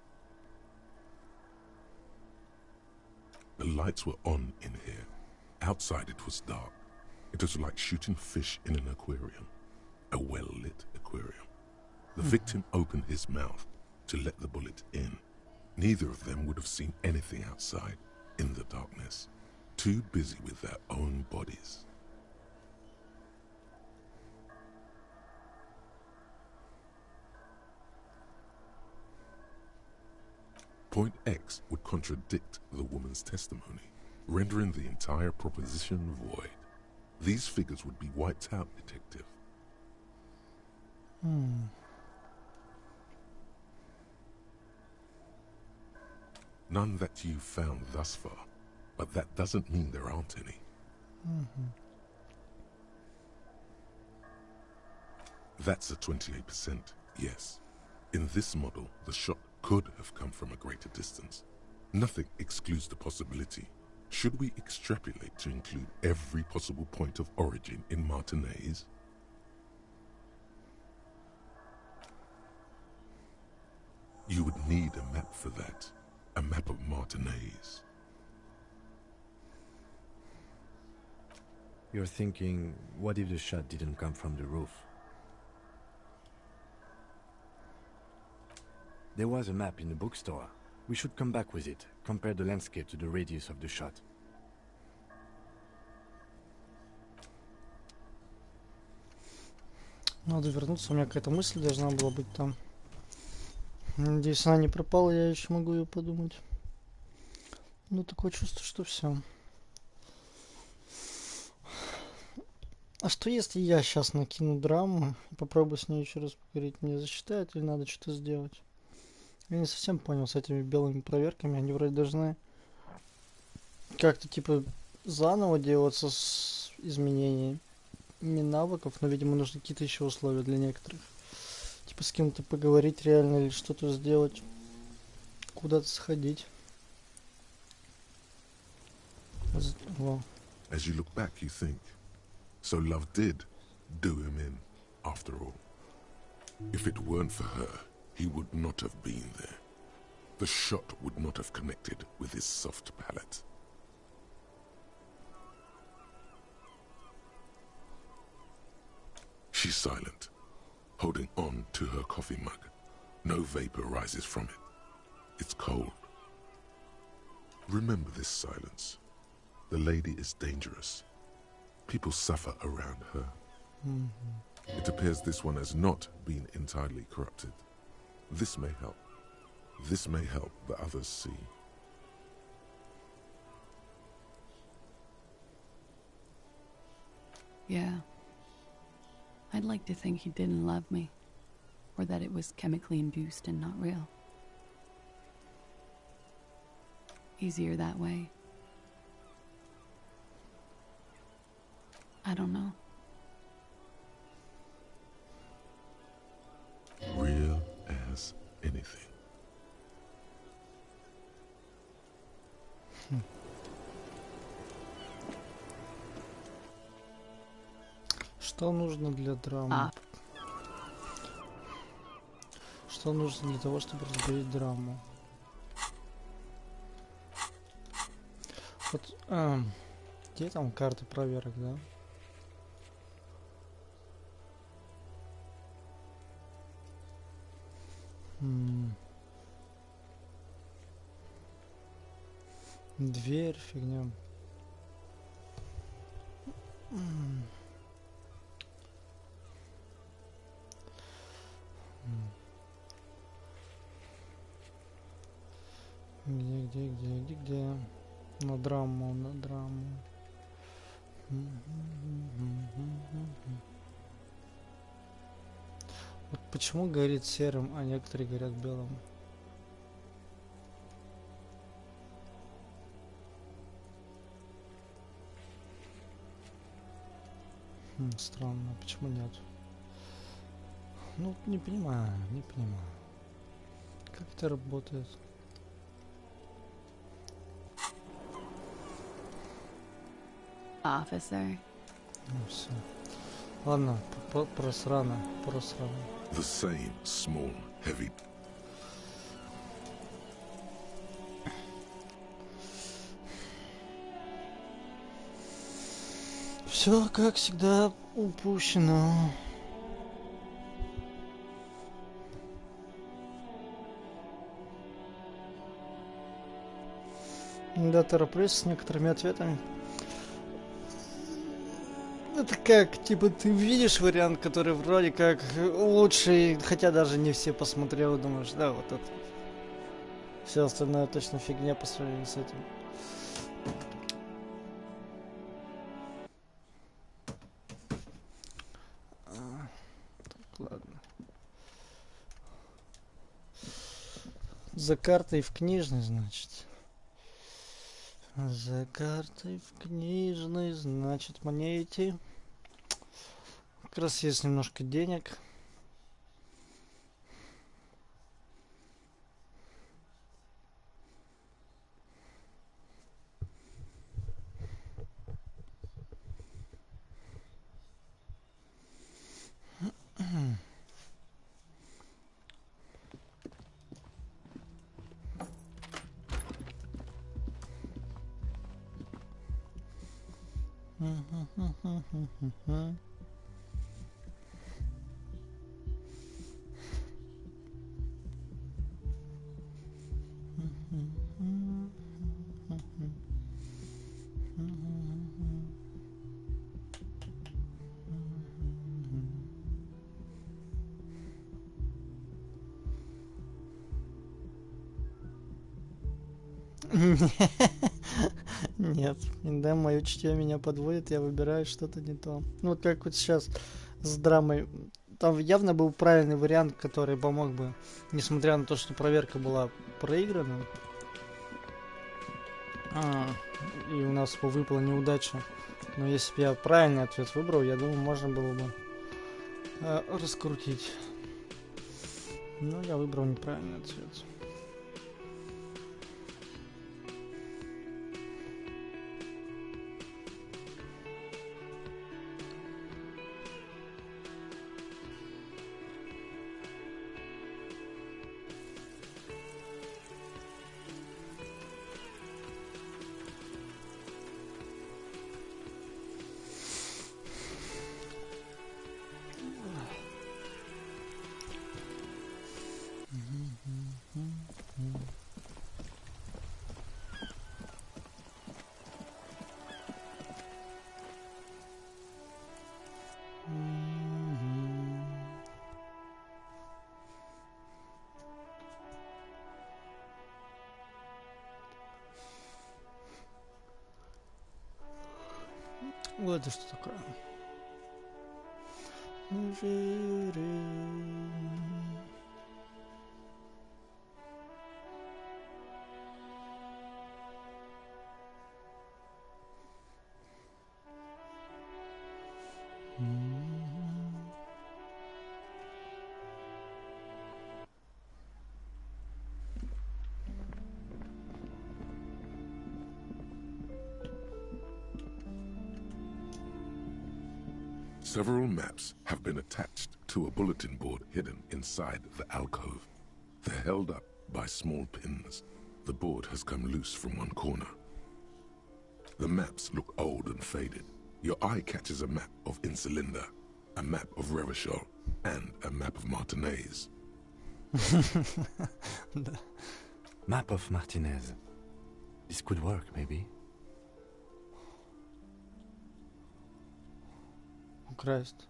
The lights were on in here. Outside it was dark. It was like shooting fish in an aquarium, a well-lit aquarium. The victim opened his mouth to let the bullet in. Neither of them would have seen anything outside in the darkness, too busy with their own bodies. Point X would contradict the woman's testimony, rendering the entire proposition void. These figures would be wiped out, Detective. None that you've found thus far, but that doesn't mean there aren't any. That's a 28%, yes. In this model, the shot could have come from a greater distance. Nothing excludes the possibility. Should we extrapolate to include every possible point of origin in Martinez? You would need a map for that. A map of Martinez. You're thinking, what if the shot didn't come from the roof? There was a map in the bookstore. We should come back with it. Compare the landscape to the radius of the shot. Надо вернуться, у меня какая-то мысль должна была быть там. Надеюсь, она не пропала, я еще могу ее подумать. Ну, такое чувство, что все. А что если я сейчас накину драму и попробую с ней еще раз поговорить? Мне засчитают или надо что-то сделать? Я не совсем понял с этими белыми проверками. Они вроде должны как-то типа заново делаться с изменениями навыков, но, видимо, нужны какие-то еще условия для некоторых. Типа с кем-то поговорить реально или что-то сделать, куда-то сходить. Во. As you look back, you think, so love did do him in, after all. If it weren't for her, he would not have been there. The shot would not have connected with his soft palate. She's silent, holding on to her coffee mug. No vapor rises from it. It's cold. Remember this silence. The lady is dangerous. People suffer around her. It appears this one has not been entirely corrupted. This may help. This may help the others see. Yeah. I'd like to think he didn't love me, or that it was chemically induced and not real. Easier that way. I don't know. Real as anything. Что нужно для драмы? Что нужно для того, чтобы разберить драму? Вот, где там карты проверок, да? Дверь, фигня. Где? На драму. Вот почему горит серым, а некоторые горят белым? Странно, почему нет? Ну, не понимаю, не понимаю. Как это работает? Officer. Ну, все. Ладно, просрано. The same small, heavy. Все, как всегда, упущено. Да, тороплюсь с некоторыми ответами. Это как, типа, ты видишь вариант, который вроде как лучший, хотя даже не все посмотрел, думаешь, да, вот это. Все остальное точно фигня по сравнению с этим. Так, ладно. За картой в книжный, значит. За картой в книжный, значит, мне идти. Как раз есть немножко денег. Нет, да, мое чутье меня подводит, я выбираю что-то не то. Ну, вот как вот сейчас с драмой. Там явно был правильный вариант, который помог бы, несмотря на то, что проверка была проиграна. И у нас выпала неудача. Но если бы я правильный ответ выбрал, я думаю, можно было бы раскрутить. Но я выбрал неправильный ответ. Вот это что такое. Several maps have been attached to a bulletin board hidden inside the alcove. They're held up by small pins. The board has come loose from one corner. The maps look old and faded. Your eye catches a map of Insulinda, a map of Revachol, and a map of Martinez. Map of Martinez. This could work, maybe. Украсть.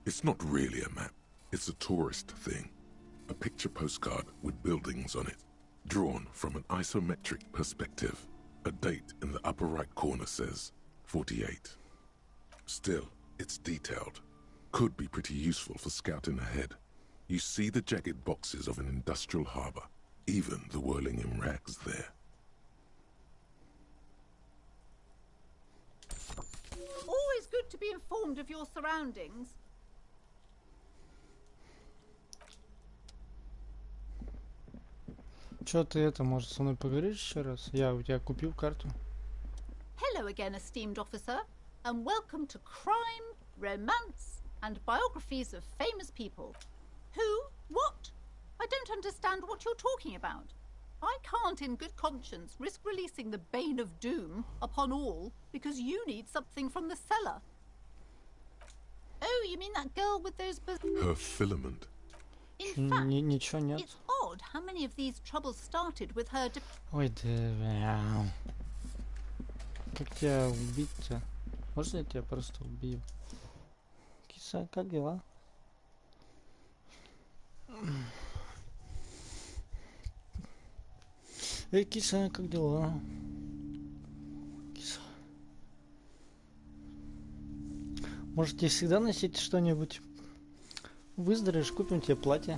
It's not really a map. It's a tourist thing. A picture postcard with buildings on it, drawn from an isometric perspective. A date in the upper right corner says 48. Still, it's detailed. Could be pretty useful for scouting ahead. You see the jagged boxes of an industrial harbor, even the whirling in rags there. to be informed of your surroundings. Чё ты это, может, со мной поговоришь еще раз? Я у тебя купил карту. Hello again, esteemed officer, and welcome to crime, romance, and biographies of famous people. Who? What? I don't understand what you're talking about. I can't, in good conscience, risk releasing the bane of doom upon all because you need something from the cellar. Oh, you mean that girl with those... Her filament. In fact, Ничего нет. it's odd how many of these troubles started with her... Ой, да... Как тебя убить-то? Можно я тебя просто убью? Киса, как дела? Эй, киса, как дела? Киса. Можете всегда носить что-нибудь? Выздоровеешь, купим тебе платье.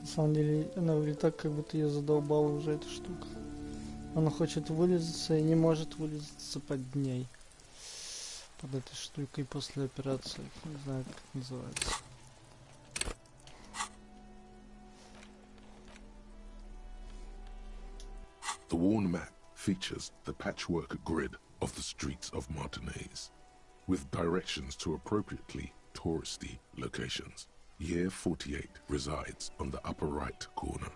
На самом деле, она выглядит так, как будто ее задолбала уже эта штука. Она хочет вылезаться и не может вылезаться под ней. Под этой штукой после операции. Не знаю, как это называется. The worn map features the patchwork grid of the streets of Martinez, with directions to appropriately touristy locations. Year 48 resides on the upper right corner.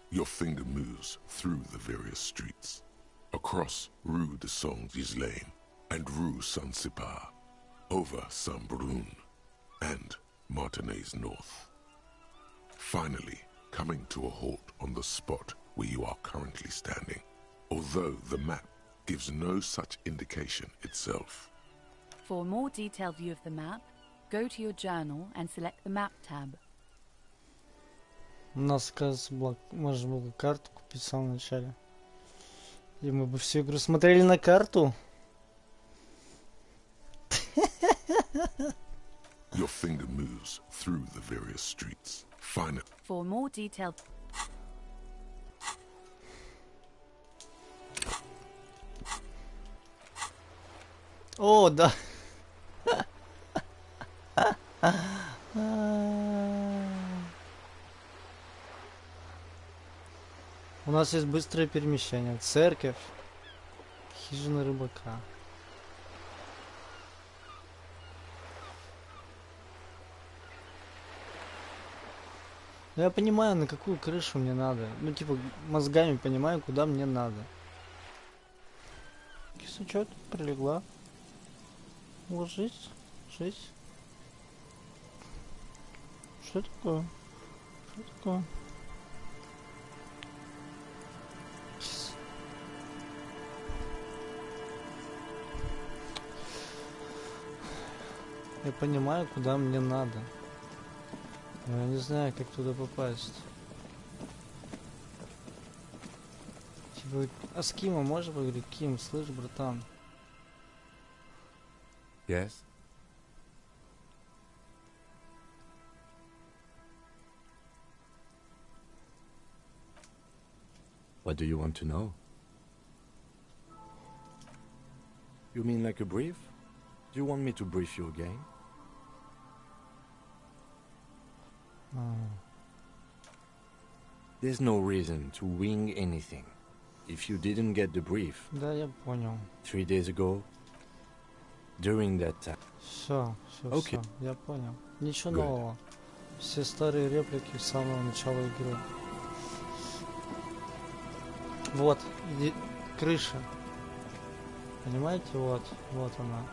Your finger moves through the various streets, across Rue de Saint-Ghislain and Rue Saint-Sipar, over Saint-Brun and Martinez North. Finally, coming to a halt on the spot where you are currently standing, although the map gives no such indication itself. For a more detailed view of the map, go to your journal and select the map tab. У нас, кажется, можно было карту купить в самом начале. И мы бы всю игру смотрели на карту. Your finger moves through the various streets. Finally, For more detailed... О, да. У нас есть быстрое перемещение. Церковь. Хижина рыбака. Ну, я понимаю, на какую крышу мне надо. Ну, типа, мозгами понимаю, куда мне надо. Киса, чё ты прилегла? Ложись. Ложись. Что такое? Что такое? Кис. Я понимаю, куда мне надо. Но я не знаю, как туда попасть. Типа, а с Кимом можешь поговорить? Ким, слышь, братан? Yes? What do you want to know? You mean like a brief? Do you want me to brief you again? There's no reason to wing anything. If you didn't get the brief Да, я понял. 3 days ago, during that time... Все, Окей. я понял. Ничего Good. нового. Все старые реплики с самого начала игры. Вот, крыша. Понимаете, вот она.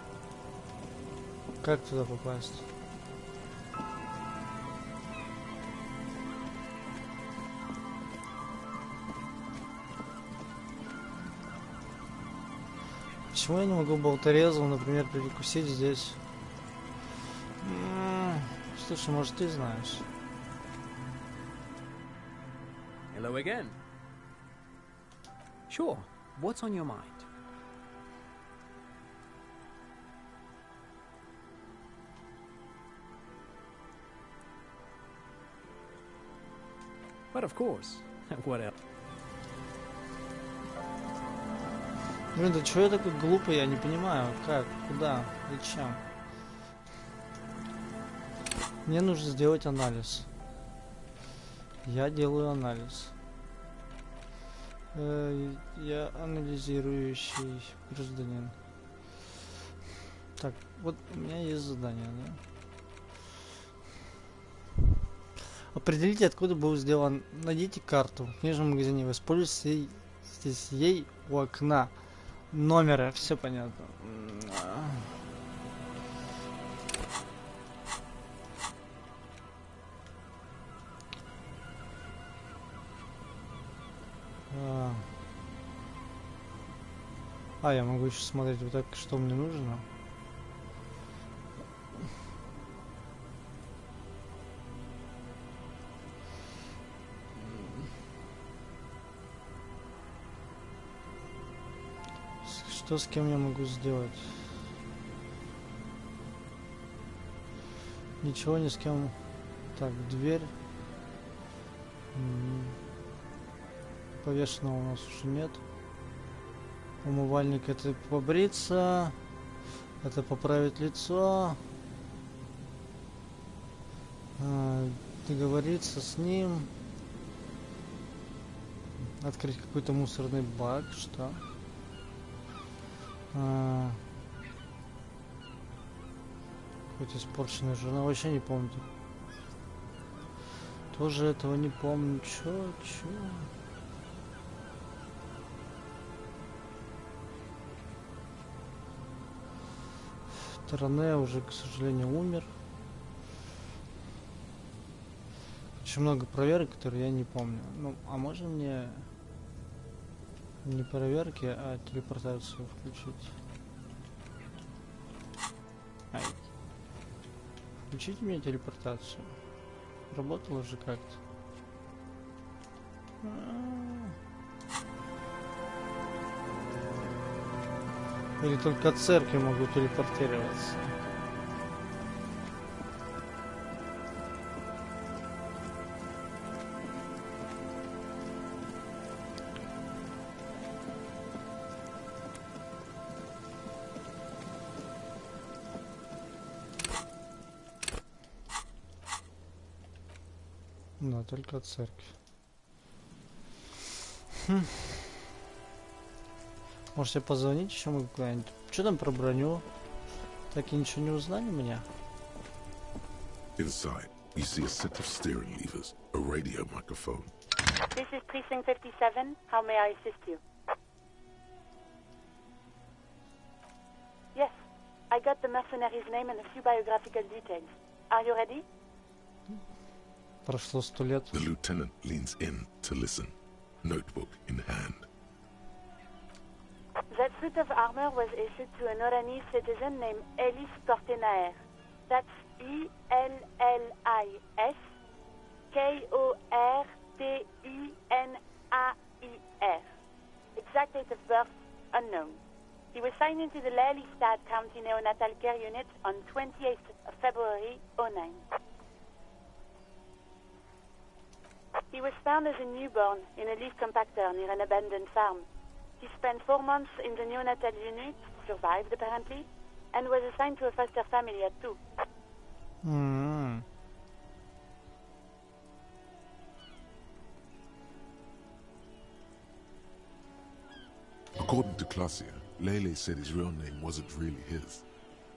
Как туда попасть? Почему я не могу болторезом, например, перекусить здесь? Слушай, может, ты знаешь? Hello again. Sure. What's on your mind? But of course. What else? Блин, да чего я такой глупый, я не понимаю, как, куда, зачем. Мне нужно сделать анализ. Я делаю анализ. Я анализирующий гражданин. Так, вот у меня есть задание, да? Определите, откуда был сделан. Найдите карту в книжном магазине. Воспользуйтесь ей у окна номера. Все понятно. Я могу еще смотреть вот так, что мне нужно. Что с кем я могу сделать? Ничего ни с кем. Так, дверь. Повешенного у нас уже нет. Умывальник — это побриться. Это поправить лицо. Договориться с ним. Открыть какой-то мусорный бак. Что? Какой-то испорченный журнал. Вообще не помню. Тоже этого не помню. Чё? Стороне уже, к сожалению, умер. Очень много проверок, которые я не помню. Ну, а можно мне не проверки, а телепортацию включить? Включите мне телепортацию. Работало же как-то. Или только от церкви могу телепортироваться? Да, только от церкви. Можете позвонить еще могу куда-нибудь. Что там про броню? Так и ничего не узнали меня? Inside, you see a set of steering levers, a radio microphone. This is Precinct 57. How may I assist you? Yes, I got the mercenary's name and a few biographical details. Are you ready? Прошло 100 лет. The lieutenant leans in to listen, notebook in hand. That suit of armor was issued to an Oranese citizen named Elis Kortenaer. That's E-L-L-I-S K-O-R-T-E-N-A-I-R. Exact date of birth unknown. He was signed into the Lelystad County Neonatal Care Unit on 28th of February 09. He was found as a newborn in a leaf compactor near an abandoned farm. He spent 4 months in the neonatal unit, survived apparently, and was assigned to a foster family at 2. According to Clausia, Lele said his real name wasn't really his.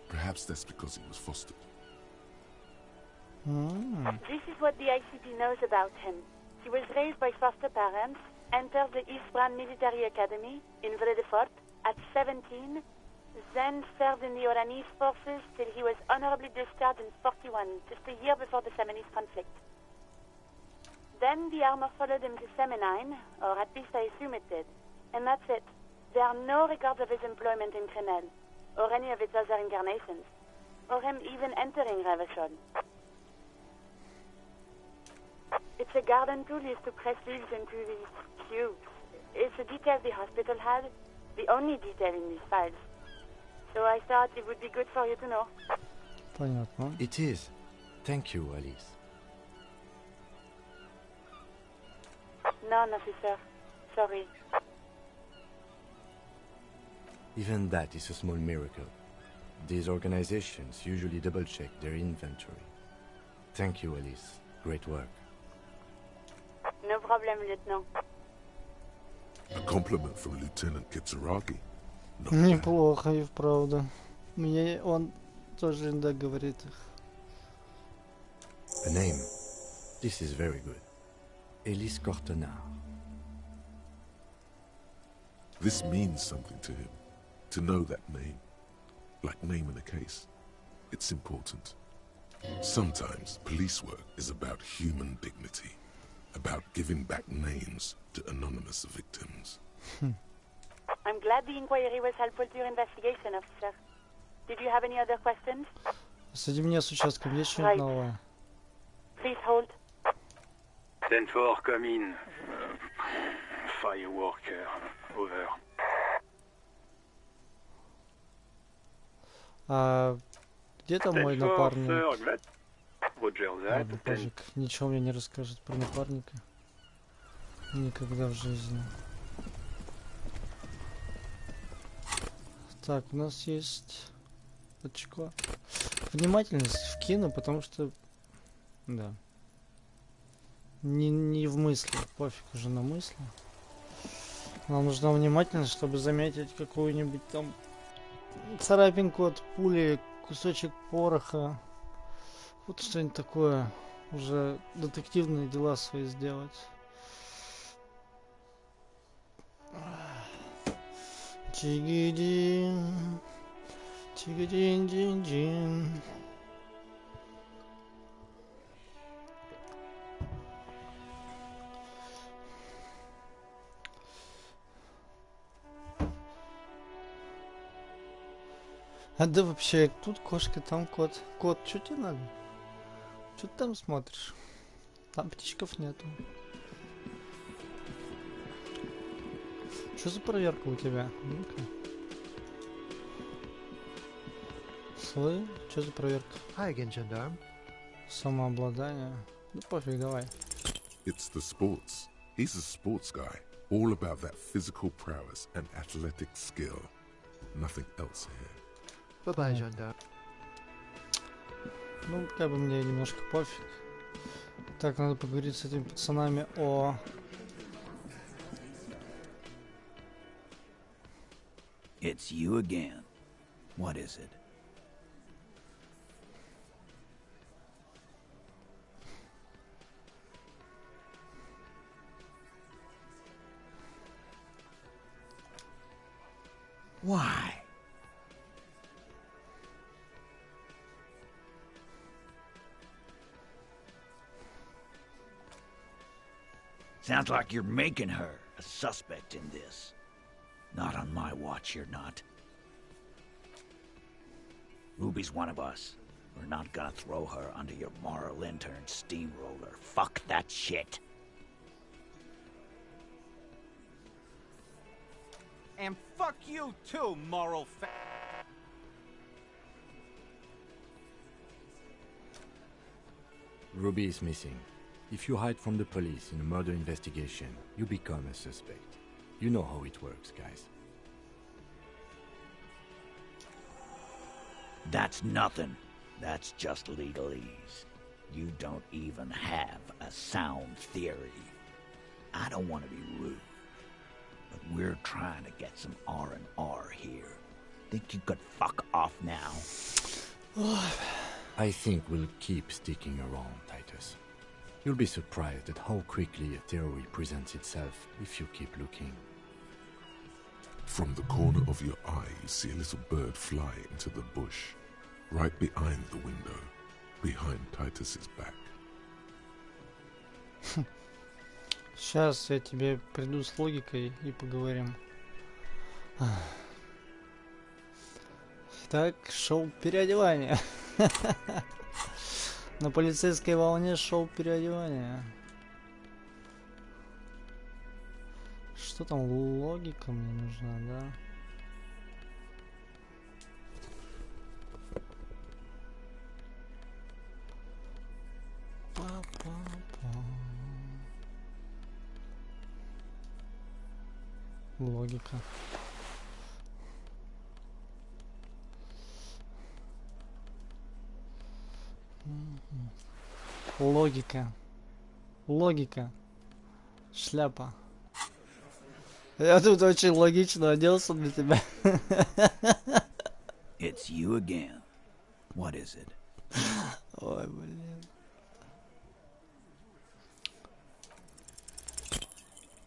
Perhaps that's because he was fostered. This is what the ICP knows about him. He was raised by foster parents, entered the East Brand Military Academy in Vredefort at 17, then served in the Oranese forces till he was honorably discharged in 41, just a year before the Seminese conflict. Then the armor followed him to Seminine, or at least I assume it did, and that's it. There are no records of his employment in Crenel, or any of its other incarnations, or him even entering Revachon. It's a garden tool used to press leaves into these cubes. It's a detail the hospital had, the only detail in these files. So I thought it would be good for you to know. Понятно. It is. Thank you, Alice. None, officer. Sorry. Even that is a small miracle. These organizations usually double-check their inventory. Thank you, Alice. Great work. No problem, Lieutenant. A compliment from Lieutenant Kitsuragi. Not bad. Неплохо и вправду. Мне он тоже иногда говорит их. A name. This is very good. Elise Cortenard. This means something to him. To know that name. Like naming a case. It's important. Sometimes police work is about human dignity. About giving back names to anonymous victims. I'm glad the inquiry was helpful to your investigation, officer. Did you have any other questions? Среди меня с участком есть что-нибудь новое? Please hold. 10-4, come in. Fireworker, over. А где там мой напарник? Roger Ладно, that. пофиг. Ничего мне не расскажет про напарника. Никогда в жизни. Так, у нас есть очко. Внимательность вкину, потому что... Да. Не в мысли. Пофиг уже на мысли. Нам нужна внимательность, чтобы заметить какую-нибудь там царапинку от пули, кусочек пороха. Вот что-нибудь такое. Уже детективные дела свои сделать. Чигидин. Чигидин-дин-дин. А да вообще, тут кошка, там кот. Кот, что тебе надо? Что ты там смотришь? Там птичков нету. Что за проверка у тебя? Ну-ка. Слышь, что за проверка? Hi again, gendarme. Самообладание. Ну пофиг, давай. It's the sports. He's a sports guy. All about that physical prowess and athletic skill. Nothing else here. Bye-bye, gendarme. Ну, как бы мне немножко пофиг. Так, надо поговорить с этими пацанами о... It's you again. What is it? Why? Sounds like you're making her a suspect in this. Not on my watch, you're not. Ruby's one of us. We're not gonna throw her under your moral intern steamroller. Fuck that shit. And fuck you too, moral Ruby is missing. If you hide from the police in a murder investigation, you become a suspect. You know how it works, guys. That's nothing. That's just legalese. You don't even have a sound theory. I don't want to be rude, but we're trying to get some R&R here. Think you could fuck off now? I think we'll keep sticking around, Titus. You'll be surprised at how quickly a theory presents itself if you keep looking. From the corner of your eye, you see a little bird fly into the bush, right behind the window, behind Titus's back. Сейчас я тебе приду с логикой и поговорим. Так, шоу переодевания. На полицейской волне шоу переодевания. Что там, логика мне нужна, да? Логика. Логика. Логика. Шляпа. Я тут очень логично оделся для тебя. It's you again. What is it? Ой, блин.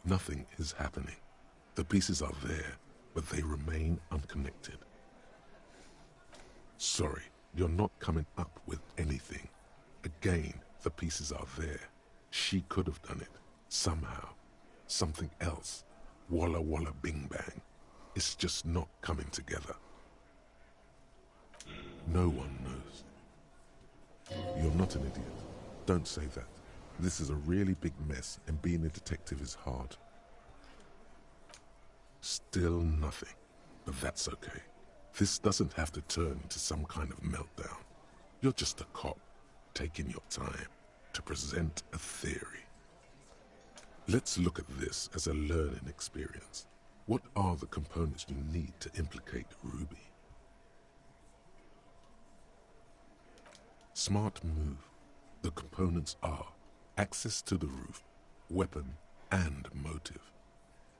Nothing is happening. The pieces are there, but they remain unconnected. Sorry, you're not coming up with anything. Again, the pieces are there. She could have done it. Somehow. Something else. Walla walla bing bang. It's just not coming together. No one knows. You're not an idiot. Don't say that. This is a really big mess, and being a detective is hard. Still nothing. But that's okay. This doesn't have to turn into some kind of meltdown. You're just a cop, taking your time to present a theory. Let's look at this as a learning experience. What are the components you need to implicate Ruby? Smart move. The components are access to the roof, weapon, and motive.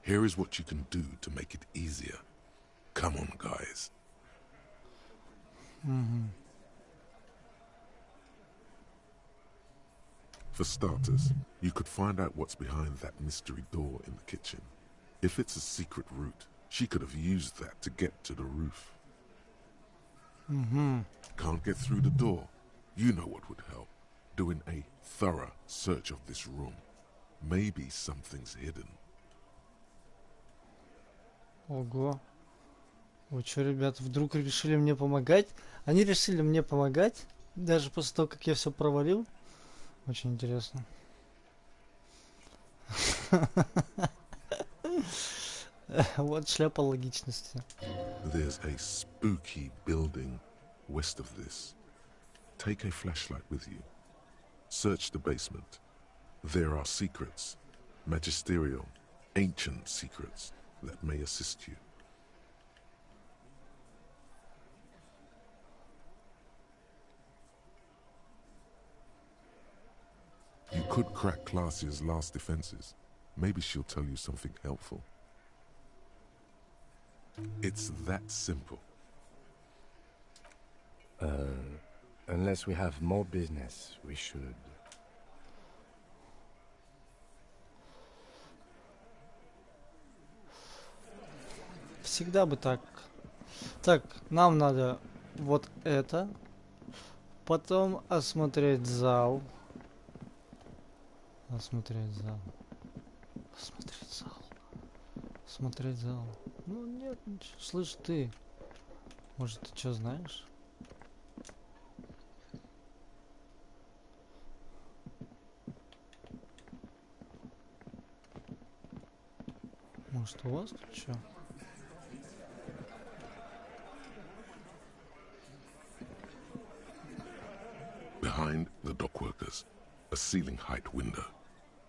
Here is what you can do to make it easier. Come on, guys. For starters, you could find out what's behind that mystery door in the kitchen. If it's a secret route, she could have used that to get to the roof. Can't get through the door? You know what would help. Doing a thorough search of this room. Maybe something's hidden. Ого. Вы что, ребята, вдруг решили мне помогать? Они решили мне помогать, даже после того, как я все провалил. Очень интересно. Вот шляпа логичности. There's a spooky building west of this. Take a flashlight with you. Search the basement. There are secrets, magisterial, ancient secrets that may assist you. You could crack Classia's last defenses. Maybe she'll tell you something helpful. It's that simple. Unless we have more business, we should. Всегда бы так. Так, нам надо вот это. Потом осмотреть зал. Осмотреть зал. Осмотреть зал. Осмотреть зал. Ну нет, ничего. Слышь, ты. Может, ты что знаешь? Может, у вас тут что? Behind the dockworkers, a ceiling-height window.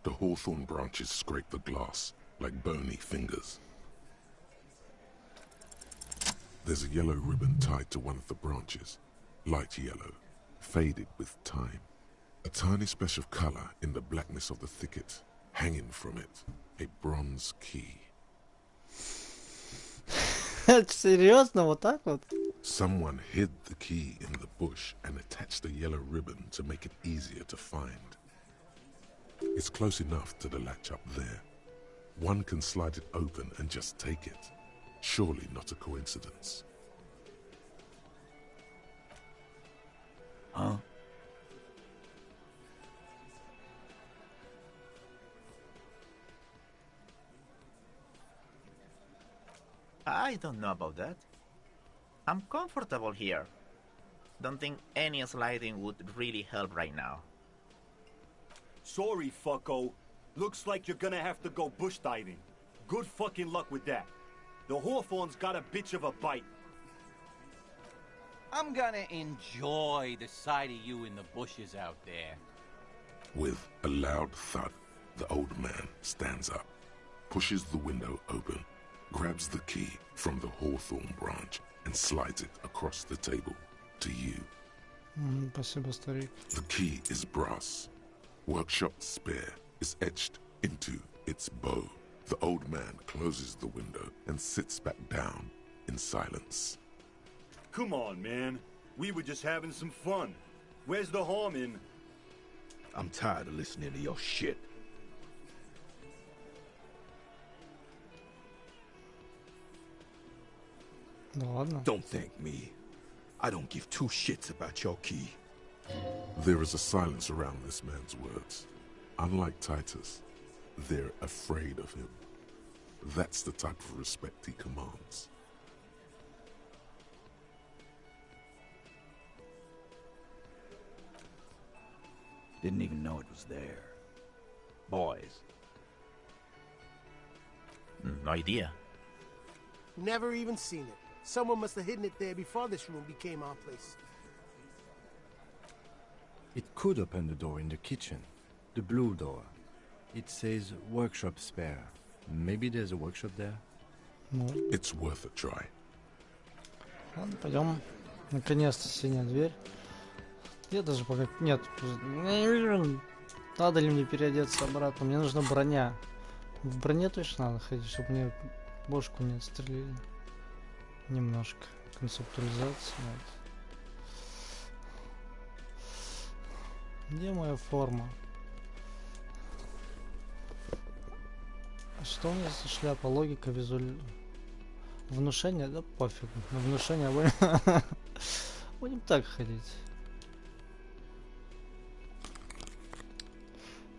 The hawthorn branches scrape the glass like bony fingers. There's a yellow ribbon tied to one of the branches. Light yellow, faded with time. A tiny splash of color in the blackness of the thicket. Hanging from it, a bronze key. Серьезно, вот так вот? Someone hid the key in the bush and attached a yellow ribbon to make it easier to find. It's close enough to the latch up there. One can slide it open and just take it. Surely not a coincidence. Huh? I don't know about that. I'm comfortable here. Don't think any sliding would really help right now. Sorry, fucko. Looks like you're gonna have to go bush diving. Good fucking luck with that. The hawthorn's got a bitch of a bite. I'm gonna enjoy the sight of you in the bushes out there. With a loud thud, the old man stands up, pushes the window open, grabs the key from the hawthorn branch and slides it across the table to you. Спасибо, старик. The key is brass, Workshop spare is etched into its bow. The old man closes the window and sits back down in silence. Come on, man. We were just having some fun. Where's the harm in... I'm tired of listening to your shit. Да ладно. Don't thank me. I don't give two shits about your key. There is a silence around this man's words. Unlike Titus, they're afraid of him. That's the type of respect he commands. Didn't even know it was there. Boys. No idea. Never even seen it. Someone must have hidden it there before this room became our place. It could open the door in the kitchen. The blue door. It says workshop spare. Maybe there's a workshop there? It's worth a try. Ладно, пойдем. Наконец-то синяя дверь. Я даже пока... Нет. Надо ли мне переодеться обратно? Мне нужна броня. В броне точно надо ходить, чтобы мне бошку не отстрелили. Немножко. Концептуализация. Где моя форма? Что у меня за шляпа? Логика, визуаль... Внушение? Да пофиг. На внушение будем так ходить.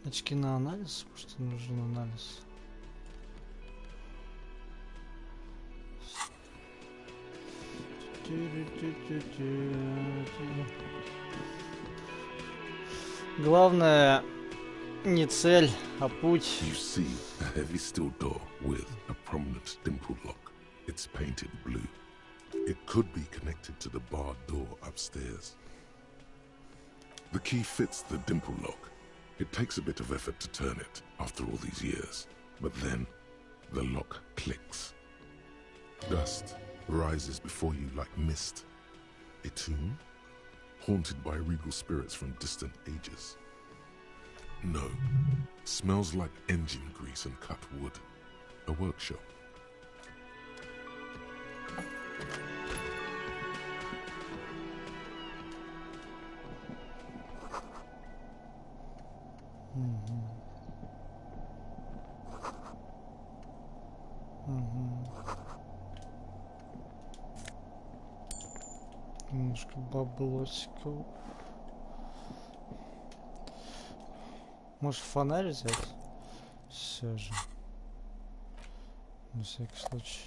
Очки на анализ, потому что нужен анализ. Главное не цель, а путь. You see a heavy steel door with a prominent dimple lock. It's painted blue. It could be connected to the barred door upstairs. The key fits the dimple lock. It takes a bit of effort to turn it after all these years, but then the lock clicks. Dust rises before you like mist. A tomb? Haunted by regal spirits from distant ages. No. Smells like engine grease and cut wood. A workshop. Немножко баблосиков. Может фонарь взять? Все же. На всякий случай.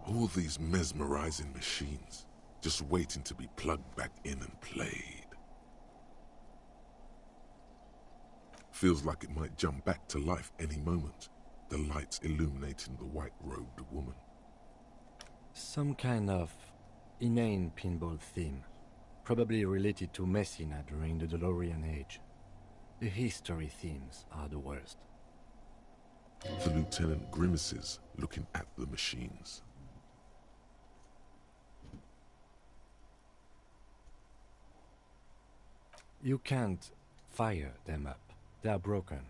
All these mesmerizing machines, just waiting to be plugged back in and played. Feels like it might jump back to life any moment, the lights illuminating the white-robed woman. Some kind of inane pinball theme, probably related to Messina during the DeLorean age. The history themes are the worst. The lieutenant grimaces, looking at the machines. You can't fire them up. They are broken.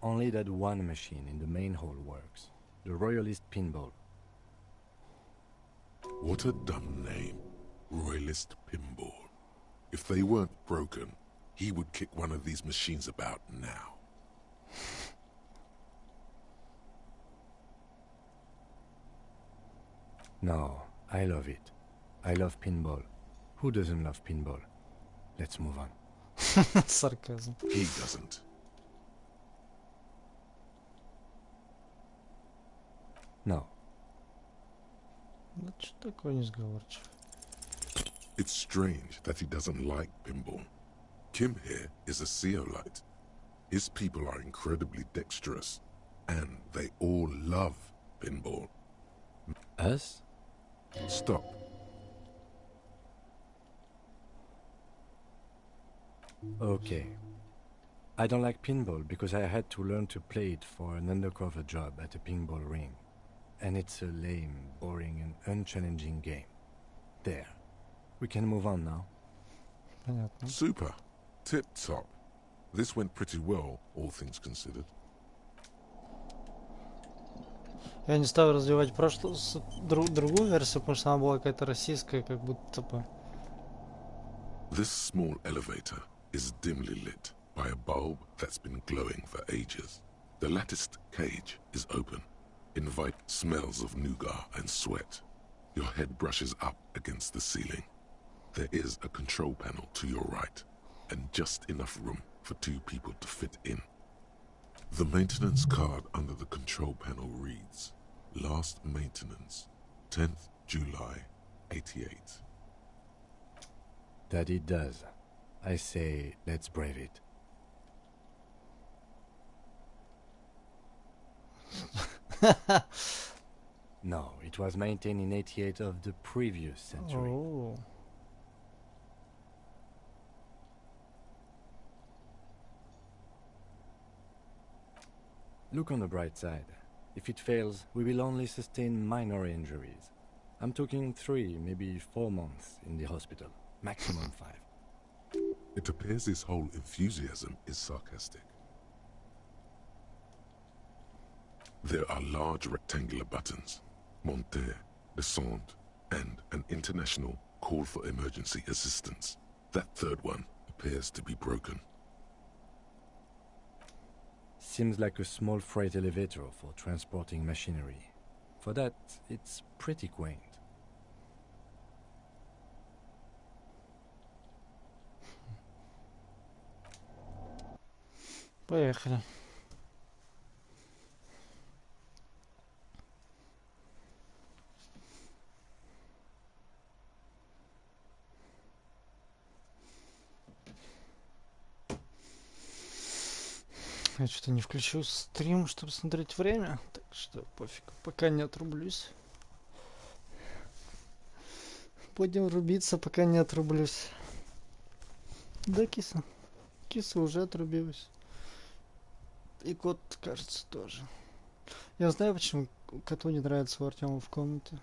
Only that one machine in the main hall works. The Royalist Pinball. What a dumb name. Royalist Pinball. If they weren't broken, he would kick one of these machines about now. No, I love it. I love pinball. Who doesn't love pinball? Let's move on. Sarcasm. He doesn't. No. Да что такое несговорчив? It's strange that he doesn't like pinball. Kim here is a Zeolite. His people are incredibly dexterous, and they all love pinball. Us? Stop. Okay. I don't like pinball because I had to learn to play it for an undercover job at a pinball ring. And it's a lame, boring, and unchallenging game. There. We can move on now. Понятно. Super. Tip top. This went pretty well, all things considered. Я не стал развивать другую версию, потому что она была какая-то российская, как будто бы. This small elevator is dimly lit by a bulb that's been glowing for ages. The latticed cage is open. Invite smells of nougat and sweat. Your head brushes up against the ceiling. There is a control panel to your right, and just enough room for 2 people to fit in. The maintenance card under the control panel reads, Last maintenance, 10th July, 88. That it does. I say, let's brave it. No, it was maintained in 88 of the previous century. Oh. Look on the bright side. If it fails, we will only sustain minor injuries. I'm talking 3, maybe 4 months in the hospital. Maximum 5. It appears his whole enthusiasm is sarcastic. There are large rectangular buttons, monter, descend, and an international call for emergency assistance. That third one appears to be broken. Seems like a small freight elevator for transporting machinery. For that, it's pretty quaint. Поехали. Я что-то не включил стрим, чтобы смотреть время, так что пофиг, пока не отрублюсь. Будем рубиться, пока не отрублюсь. Да, киса? Киса уже отрубилась. И кот, кажется, тоже. Я знаю, почему коту не нравится у Артема в комнате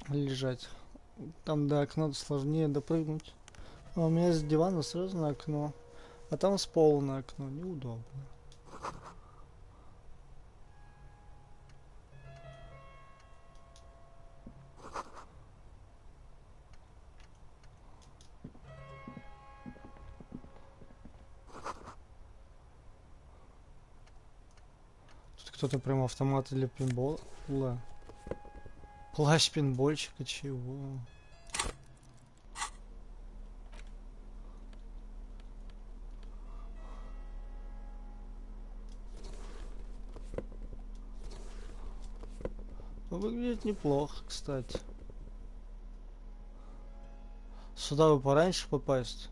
лежать. Там до окна сложнее допрыгнуть. А у меня с дивана сразу на окно. А там с пола на окно. Неудобно. Тут кто-то прям автомат для пинбола. Плащ пинбольщика, чего? Выглядит неплохо, кстати. Сюда бы пораньше попасть.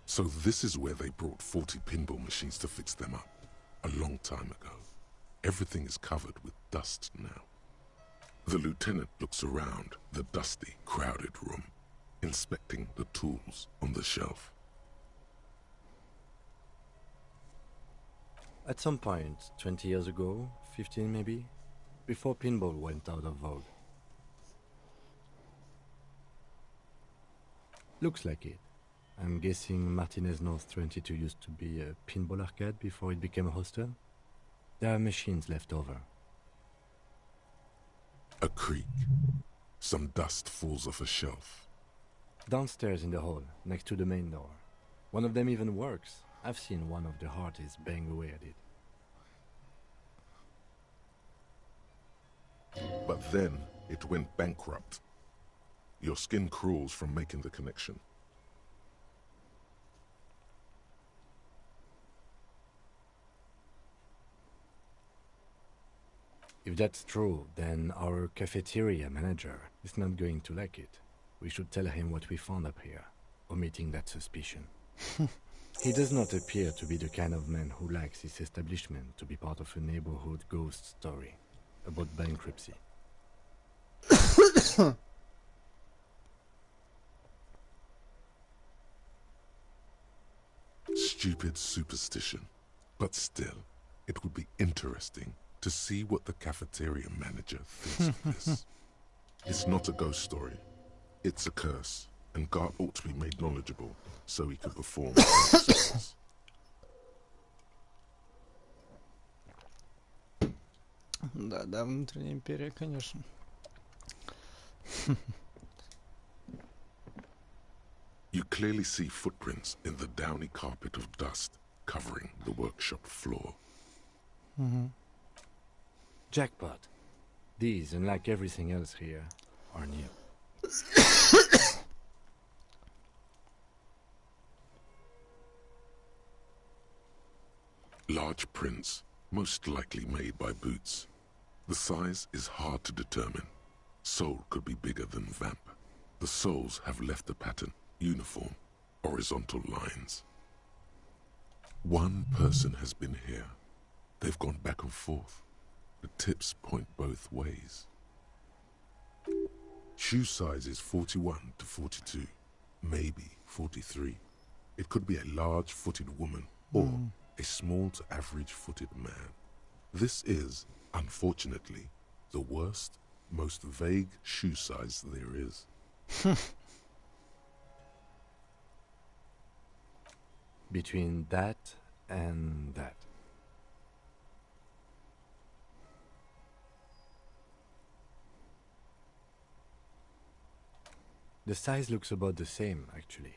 So this is where they brought 40 pinball machines to fix them up, a long time ago. Everything is covered with dust now. The lieutenant looks around the dusty, crowded room, inspecting the tools on the shelf. At some point, 20 years ago, 15 maybe, before pinball went out of vogue. Looks like it. I'm guessing Martinez North 22 used to be a pinball arcade before it became a hostel. There are machines left over. A creak. Some dust falls off a shelf. Downstairs in the hall, next to the main door. One of them even works. I've seen one of the hearties bang away at it. But then it went bankrupt. Your skin crawls from making the connection. If that's true, then our cafeteria manager is not going to like it. We should tell him what we found up here, omitting that suspicion. He does not appear to be the kind of man who likes his establishment to be part of a neighborhood ghost story about bankruptcy. Stupid superstition. But still, it would be interesting to see what the cafeteria manager thinks of this. It's not a ghost story. It's a curse, and God ought to be made knowledgeable so he can perform service. Да, да, внутренняя империя, конечно. You clearly see footprints in the downy carpet of dust covering the workshop floor. Jackpot. These, unlike everything else here, are new. Large prints, most likely made by Boots. The size is hard to determine. Sole could be bigger than Vamp. The soles have left the pattern, uniform, horizontal lines. One person has been here. They've gone back and forth. The tips point both ways. Shoe size is 41 to 42, maybe 43. It could be a large-footed woman or a small to average-footed man. This is, unfortunately, the worst, most vague shoe size there is. Between that and that. The size looks about the same, actually.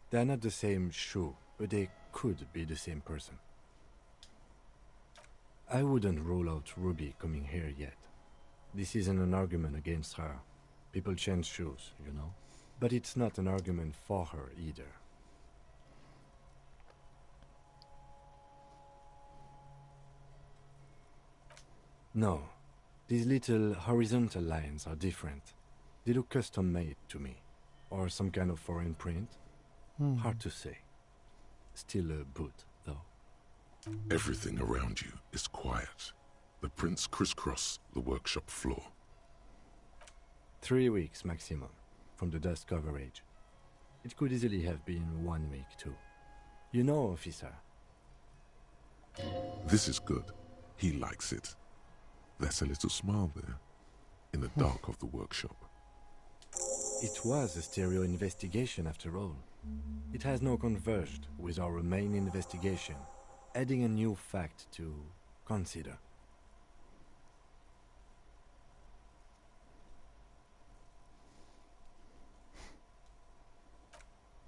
They're not the same shoe, but they could be the same person. I wouldn't rule out Ruby coming here yet. This isn't an argument against her. People change shoes, you know? But it's not an argument for her either. No, these little horizontal lines are different. They look custom-made to me. Or some kind of foreign print. Hard to say. Still a boot, though. Everything around you is quiet. The prints crisscross the workshop floor. 3 weeks maximum, from the dust coverage. It could easily have been 1 week, too. You know, officer. This is good. He likes it. There's a little smile there, in the dark of the workshop. It was a stereo investigation, after all. It has now converged with our main investigation, adding a new fact to consider.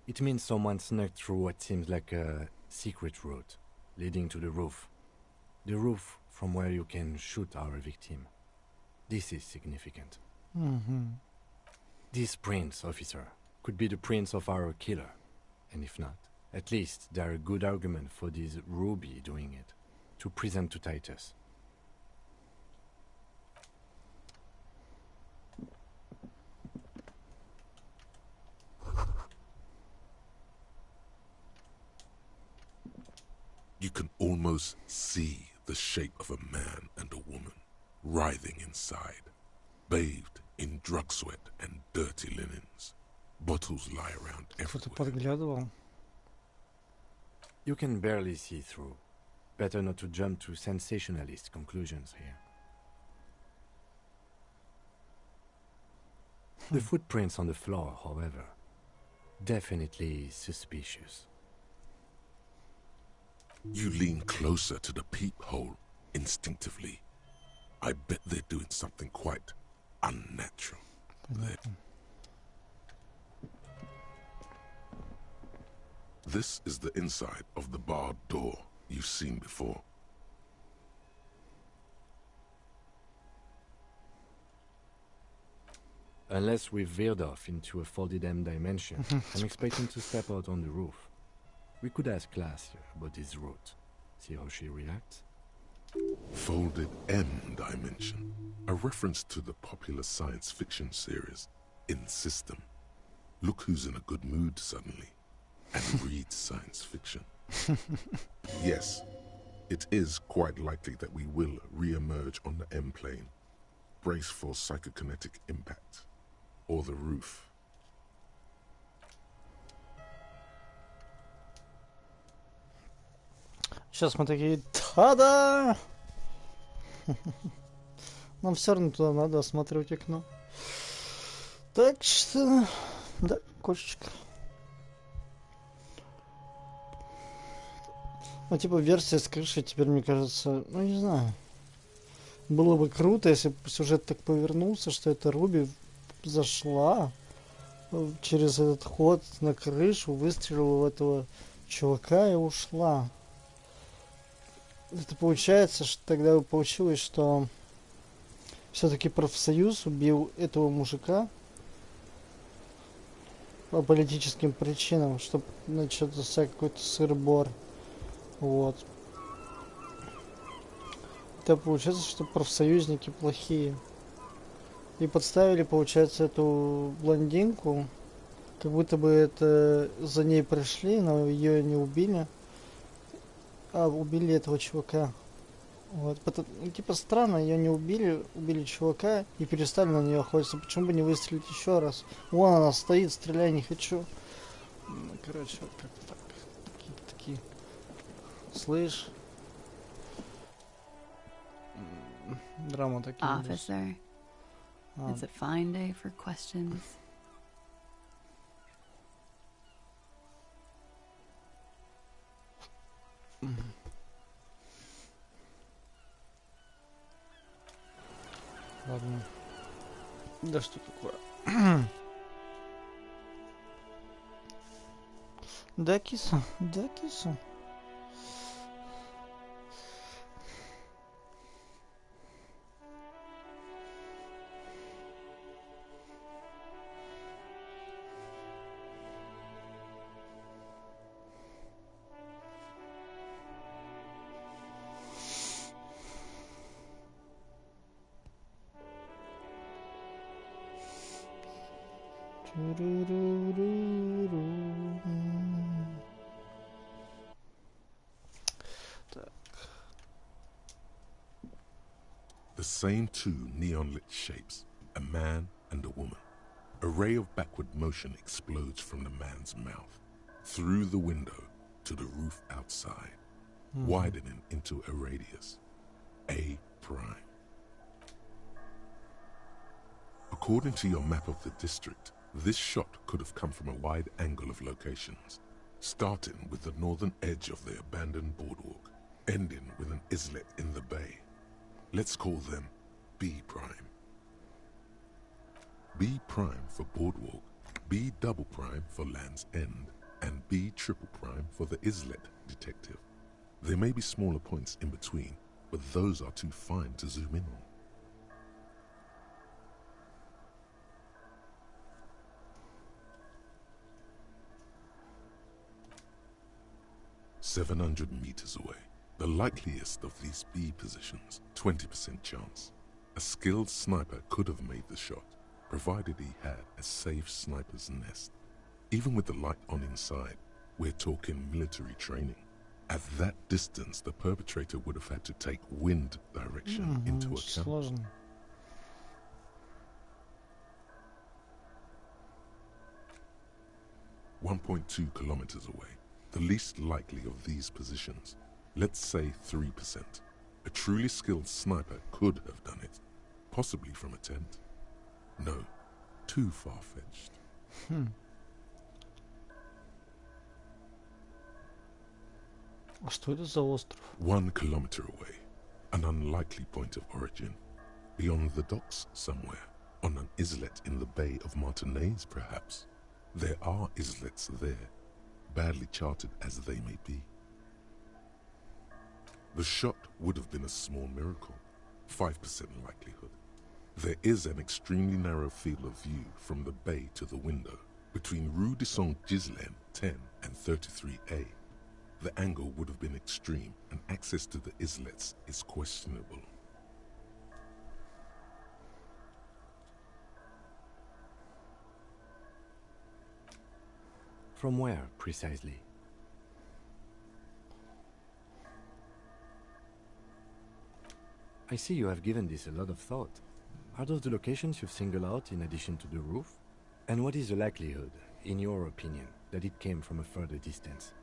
It means someone snuck through what seems like a secret route, leading to the roof. The roof from where you can shoot our victim. This is significant. These prints, officer, could be the prints of our killer. And if not, at least they're a good argument for this Ruby doing it, to present to Titus. You can almost see the shape of a man and a woman writhing inside, bathed in drug sweat and dirty linens. Bottles lie around Кто-то everywhere. подглядывал. You can barely see through. Better not to jump to sensationalist conclusions here. The footprints on the floor, however, definitely suspicious. You lean closer to the peephole instinctively. I bet they're doing something quite unnatural there. This is the inside of the barred door you've seen before. Unless we've veered off into a folded M dimension, I'm expecting to step out on the roof. We could ask Class about this route. See how she reacts. Folded M dimension, a reference to the popular science fiction series In System. Look who's in a good mood suddenly and reads science fiction. Yes, it is quite likely that we will re-emerge on the M plane. Brace for psychokinetic impact. Or the roof. Сейчас мы такие, та-да! Нам все равно туда надо осматривать окно. Так что... Да, кошечка. Ну, типа, версия с крышей теперь, мне кажется, ну, не знаю. Было бы круто, если бы сюжет так повернулся, что эта Руби зашла через этот ход на крышу, выстрелила в этого чувака и ушла. Это получается, что тогда получилось, что все-таки профсоюз убил этого мужика по политическим причинам, чтобы начался какой-то сыр-бор. Вот. Это получается, что профсоюзники плохие. И подставили, получается, эту блондинку. Как будто бы это за ней пришли, но ее не убили. А убили этого чувака. Вот. Ну, типа странно, ее не убили, убили чувака и перестали на нее охотиться. Почему бы не выстрелить еще раз? Вон она стоит, стреляй, не хочу. Короче, вот как-то так. Такие. Слышь. Драма такие. Officer, it's a fine day for questions. Ладно. Да что такое? Да, киса, да, киса. The same two neon-lit shapes, a man and a woman. A ray of backward motion explodes from the man's mouth, through the window to the roof outside, widening into a radius, A prime. According to your map of the district, this shot could have come from a wide angle of locations, starting with the northern edge of the abandoned boardwalk, ending with an islet in the bay. Let's call them B prime. B prime for boardwalk, B double prime for Land's End, and B triple prime for the islet detective. There may be smaller points in between, but those are too fine to zoom in on. 700 meters away. The likeliest of these B positions, 20% chance. A skilled sniper could have made the shot, provided he had a safe sniper's nest. Even with the light on inside, we're talking military training. At that distance, the perpetrator would have had to take wind direction into account. Сложно. .2 kilometers away, the least likely of these positions. Let's say 3%. A truly skilled sniper could have done it, possibly from a tent. No, too far-fetched. А что это за остров? 1 kilometer away, an unlikely point of origin. Beyond the docks somewhere, on an islet in the Bay of Martinez perhaps. There are islets there, badly charted as they may be. The shot would have been a small miracle, 5% likelihood. There is an extremely narrow field of view from the bay to the window, between Rue de Saint-Ghislain 10 and 33A. The angle would have been extreme, and access to the islets is questionable. From where, precisely? I see you have given this a lot of thought. Are those the locations you've singled out in addition to the roof? And what is the likelihood, in your opinion, that it came from a further distance?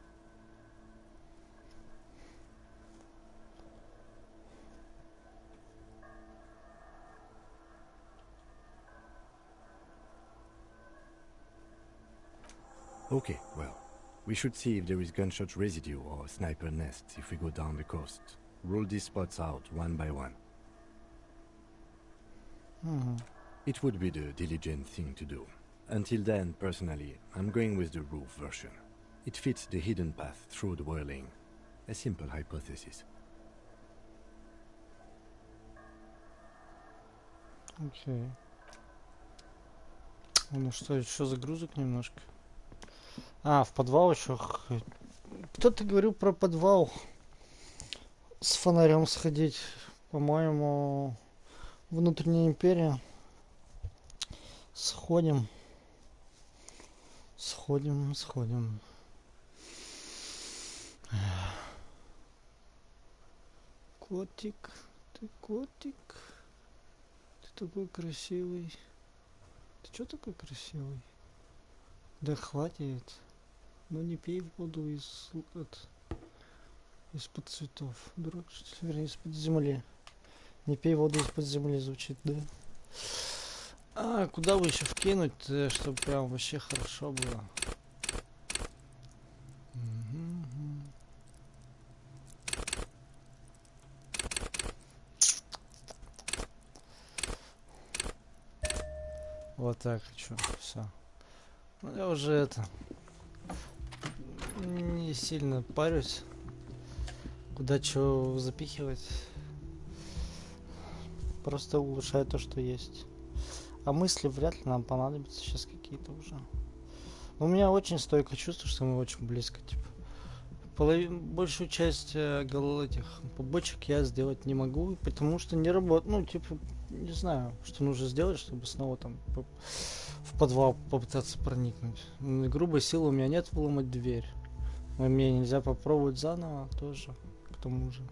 Okay, well, we should see if there is gunshot residue or sniper nests if we go down the coast. Rule these spots out one by one. It would be the diligent thing to do. Until then, personally, I'm going with the roof version. It fits the hidden path through the whirling. A simple hypothesis. Окей. Ну что, еще загрузок немножко. А, в подвал еще. Кто-то говорил про подвал с фонарем сходить. По-моему, внутренняя империя. Сходим. Сходим. Котик, ты котик. Ты такой красивый. Ты чё такой красивый? Да хватит. Ну не пей воду из-под цветов. Дурак, что ли? Вернее, из-под земли. Не пей воду из-под земли звучит, да? А, куда бы еще вкинуть, чтобы прям вообще хорошо было? Вот так хочу, все. Ну, я уже это не сильно парюсь, куда что запихивать. Просто улучшаю то, что есть. А мысли вряд ли нам понадобятся сейчас какие-то уже. Но у меня очень стойкое чувство, что мы очень близко, типа. Большую часть этих побочек я сделать не могу, потому что не работает. Ну, типа, не знаю, что нужно сделать, чтобы снова там в подвал попытаться проникнуть. Грубой силы у меня нет выломать дверь. Но мне нельзя попробовать заново тоже, к тому же.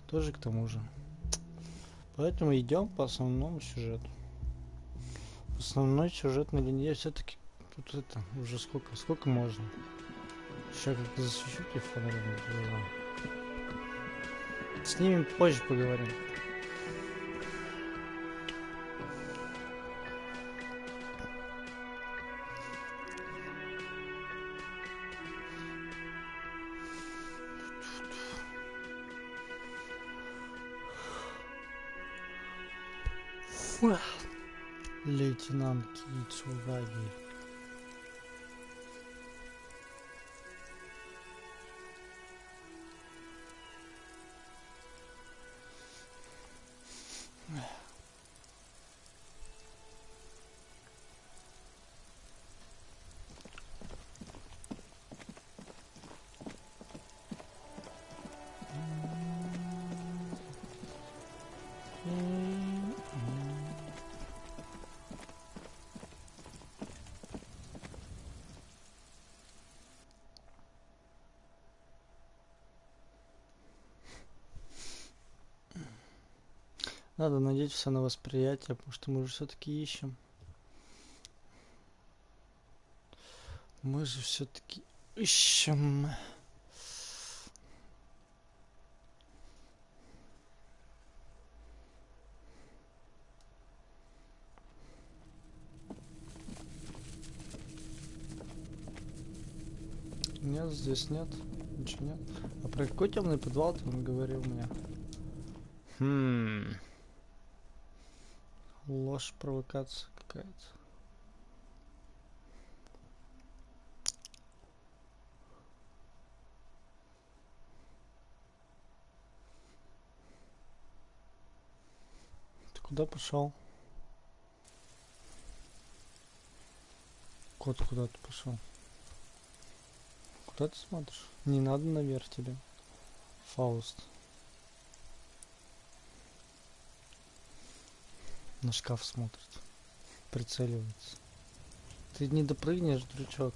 Тоже к тому же. Поэтому идем по основному сюжету. Основной сюжетной линии все-таки тут это уже сколько можно. Сейчас как-то засвечу телефон. С ними позже поговорим. Лейтенант Кицураги. Надо надеяться на восприятие, потому что мы же все-таки ищем. Мы же все-таки ищем. Нет, здесь нет. Ничего нет. А про какой темный подвал ты он говорил мне? Ложь, провокация какая-то. Ты куда пошел? Кот, куда ты пошел? Куда ты смотришь? Не надо наверх тебе. Фауст. На шкаф смотрит. Прицеливается. Ты не допрыгнешь, дручок.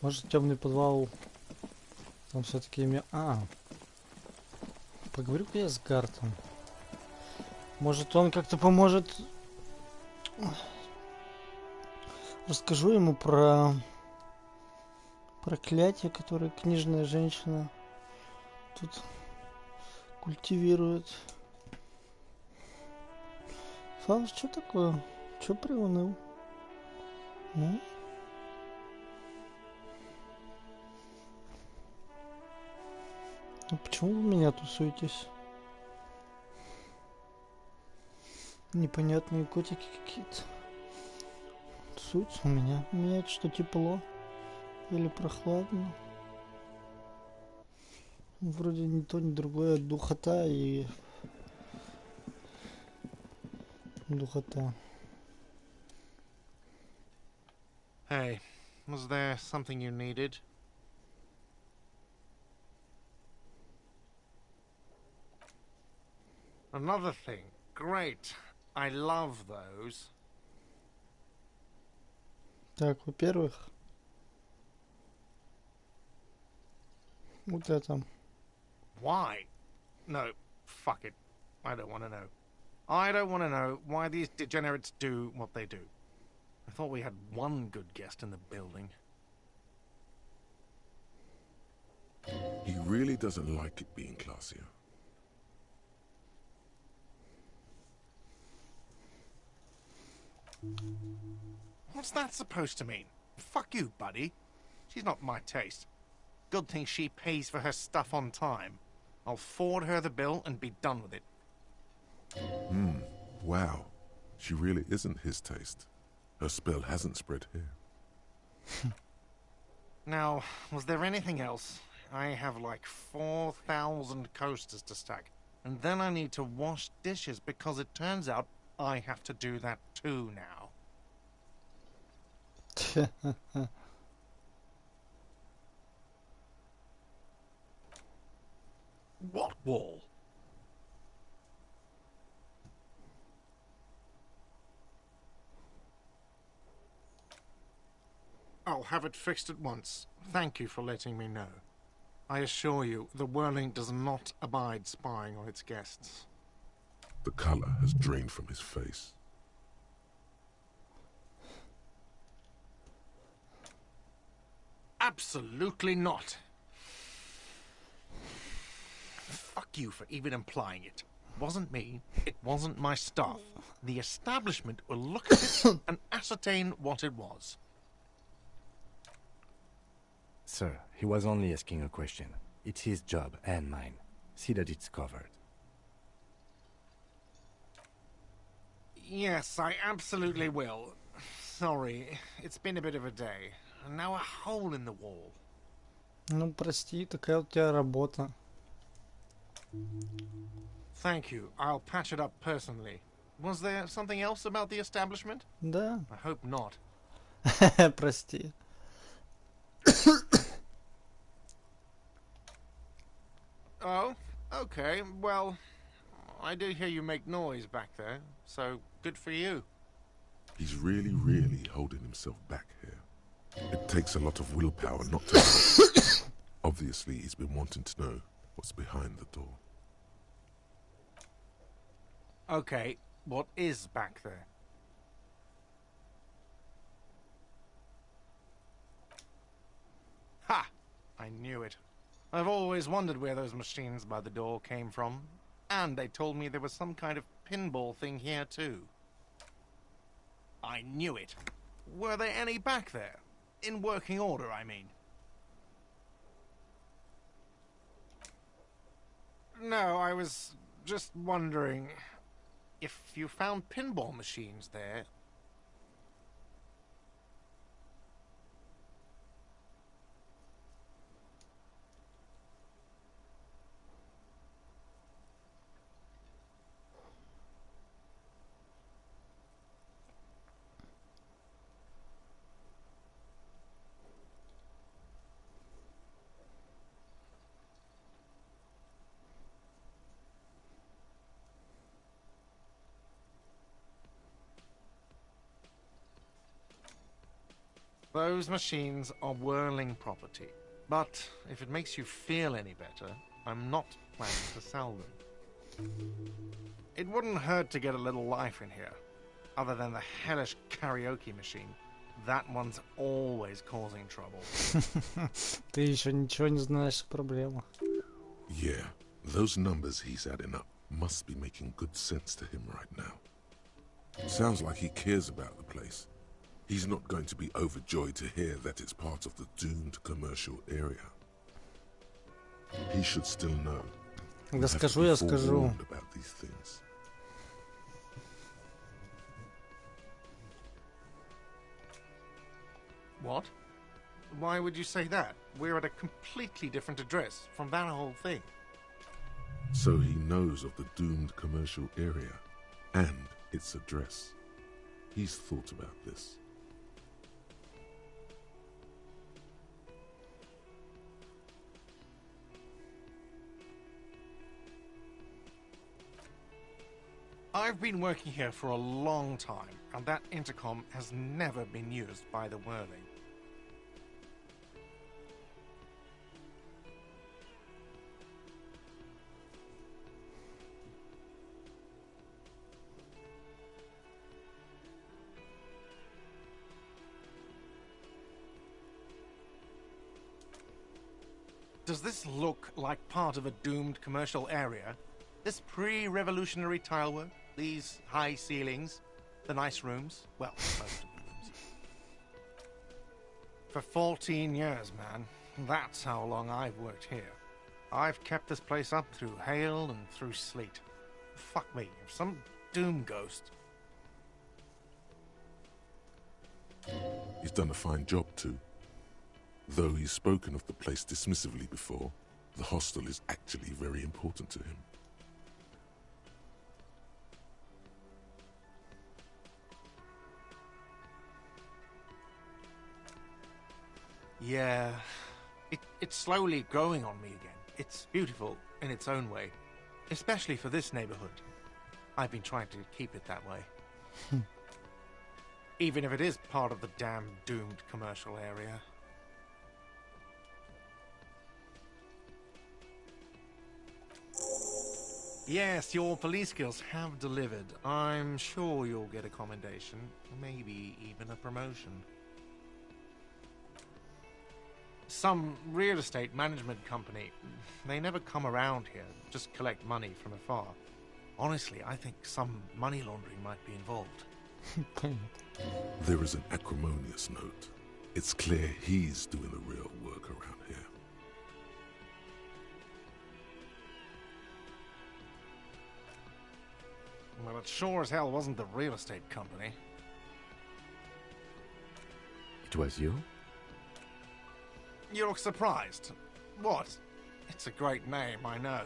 Может, темный подвал там все-таки имя. Поговорю-ка я с Гартом. Может, он как-то поможет. Расскажу ему про проклятие, которое книжная женщина тут культивирует. Клаус, что такое? Что приуныл? Ну почему вы меня тусуетесь? Непонятные котики какие-то. Тусуются у меня. У меня это что, тепло? Или прохладно? Вроде ни то, ни другое. Духота и... Духота. Hey, was there something you needed? Another thing. Great. I love those. Так, во-первых, вот это. Why? No, fuck it. I don't want to know. I don't want to know why these degenerates do what they do. I thought we had one good guest in the building. He really doesn't like it being classier. What's that supposed to mean? Fuck you, buddy. She's not my taste. Good thing she pays for her stuff on time. I'll forward her the bill and be done with it. Wow. She really isn't his taste. Her spell hasn't spread here. Now, was there anything else? I have like 4,000 coasters to stack. And then I need to wash dishes because it turns out I have to do that too now. What wall? I'll have it fixed at once. Thank you for letting me know. I assure you, the whirling does not abide spying on its guests. The color has drained from his face. Absolutely not. Fuck you for even implying it. It wasn't me. It wasn't my staff. The establishment will look at it and ascertain what it was. Sir, he was only asking a question. It's his job and mine. See that it's covered. Yes, I absolutely will. Sorry, it's been a bit of a day. And now a hole in the wall. Ну, прости, такая у тебя работа. Thank you. I'll patch it up personally. Was there something else about the establishment? Да. I hope not. Прости. Oh, okay. Well, I do hear you make noise back there, so good for you. He's really, really holding himself back here. It takes a lot of willpower not to... Obviously, he's been wanting to know what's behind the door. Okay, what is back there? Ha! I knew it. I've always wondered where those machines by the door came from. And they told me there was some kind of pinball thing here too. I knew it. Were there any back there? In working order, I mean. No, I was just wondering if you found pinball machines there. Those machines are whirling property. But if it makes you feel any better, I'm not planning to sell them. It wouldn't hurt to get a little life in here. Other than the hellish karaoke machine. That one's always causing trouble. Ты еще ничего не знаешь о проблемах. Yeah, those numbers he's adding up must be making good sense to him right now. Sounds like he cares about the place. He's not going to be overjoyed to hear that it's part of the doomed commercial area. He should still know. Да скажу, я скажу. About these things. What? Why would you say that? We're at a completely different address from that whole thing. So he knows of the doomed commercial area and its address. He's thought about this. I've been working here for a long time, and that intercom has never been used by the Whirling. Does this look like part of a doomed commercial area? This pre-revolutionary tile work? These high ceilings? The nice rooms? Well, most of the rooms. For 14 years, man. That's how long I've worked here. I've kept this place up through hail and through sleet. Fuck me, if some doom ghost... He's done a fine job too. Though he's spoken of the place dismissively before, the hostel is actually very important to him. Yeah, it's slowly growing on me again. It's beautiful in its own way, especially for this neighborhood. I've been trying to keep it that way. Even if it is part of the damn doomed commercial area. Yes, your police skills have delivered. I'm sure you'll get a commendation, maybe even a promotion. Some real estate management company, they never come around here, just collect money from afar. Honestly, I think some money laundering might be involved. There is an acrimonious note. It's clear he's doing the real work around here. Well, it sure as hell wasn't the real estate company. It was you? You look surprised. What? It's a great name, I know.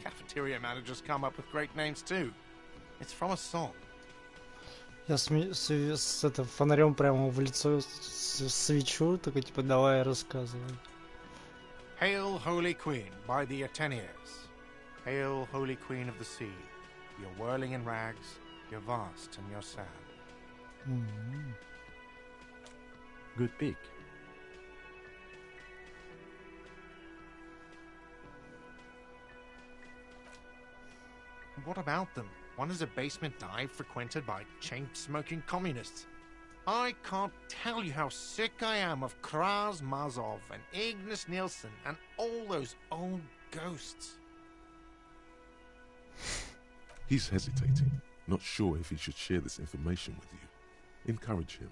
Cafeteria managers come up with great names too. It's from a song. Я с это, фонарем прямо в лицо свечу, такой типа давай рассказывай. Hail, Holy Queen, by the Ateneers. Hail, Holy Queen of the Sea. You're whirling in rags, you're vast and you're sad. Good pick. What about them? One is a basement dive frequented by chain-smoking communists. I can't tell you how sick I am of Kraz Mazov and Ignis Nielsen and all those old ghosts. He's hesitating, not sure if he should share this information with you. Encourage him.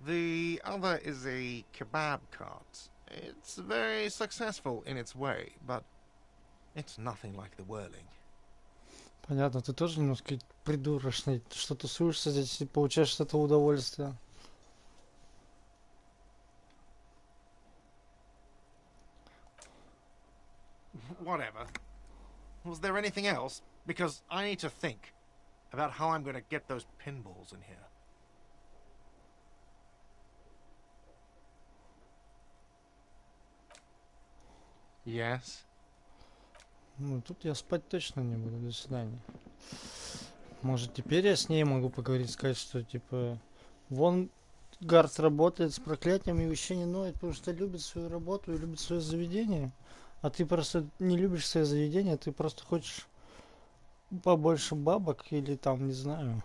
The other is a kebab cart. It's very successful in its way, but it's nothing like the whirling. Понятно, ты тоже немножко придурочный, что тусуешься здесь и получаешь от этого удовольствие. Whatever. Was there anything else? Because I need to think about how I'm going to get those pinballs in here. Yes. Ну, тут я спать точно не буду, до свидания. Может, теперь я с ней могу поговорить, сказать, что, типа, вон Гард работает с проклятием и вообще не ноет, потому что любит свою работу и любит свое заведение. А ты просто не любишь свое заведение, ты просто хочешь побольше бабок или там, не знаю,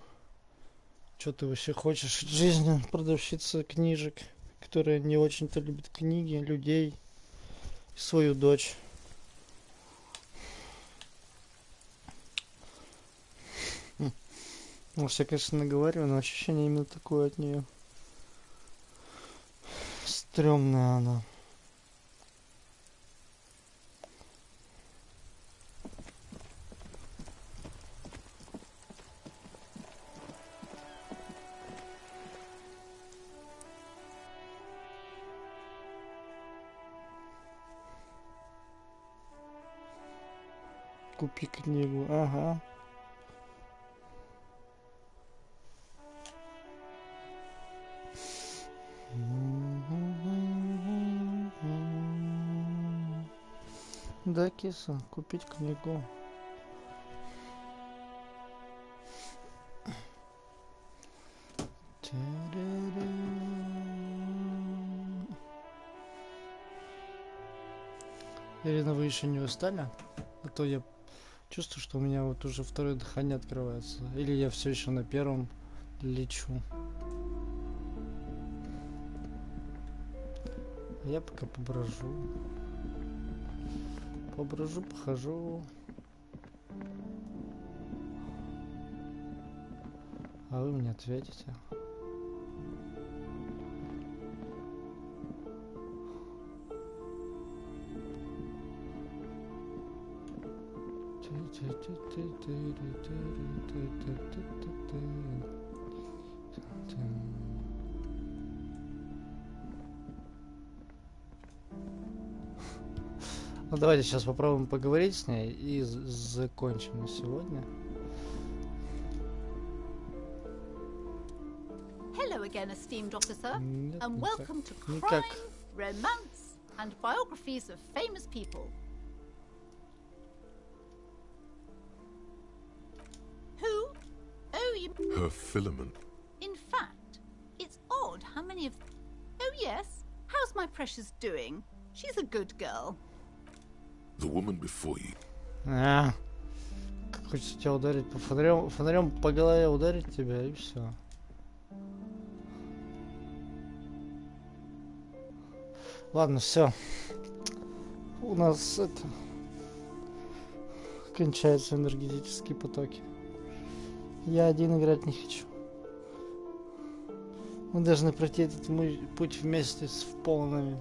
что ты вообще хочешь от жизни, продавщица книжек, которая не очень-то любит книги, людей, свою дочь. Может, я, конечно, наговариваю, но ощущение именно такое от нее. Стрёмная она. Купи книгу, ага. Да, киса, купить книгу. Ирина, вы еще не устали? А то я чувствую, что у меня вот уже второе дыхание открывается. Или я все еще на первом лечу. Я пока поброжу. Поброжу, похожу. А вы мне ответите. Ну давайте сейчас попробуем поговорить с ней и закончим на сегодня. Hello again, esteemed officer, Нет, and никак. welcome to Никак. Crime, Romance, and Biographies of Famous People. Who? Oh, you... Her filament. In fact, it's odd how many of... Oh, yes. How's my precious doing? She's a good girl. The woman before you. Как хочется тебя ударить по фонарем по голове ударить тебя и все. Ладно, все. У нас это кончаются энергетические потоки. Я один играть не хочу. Мы должны пройти этот путь вместе в полной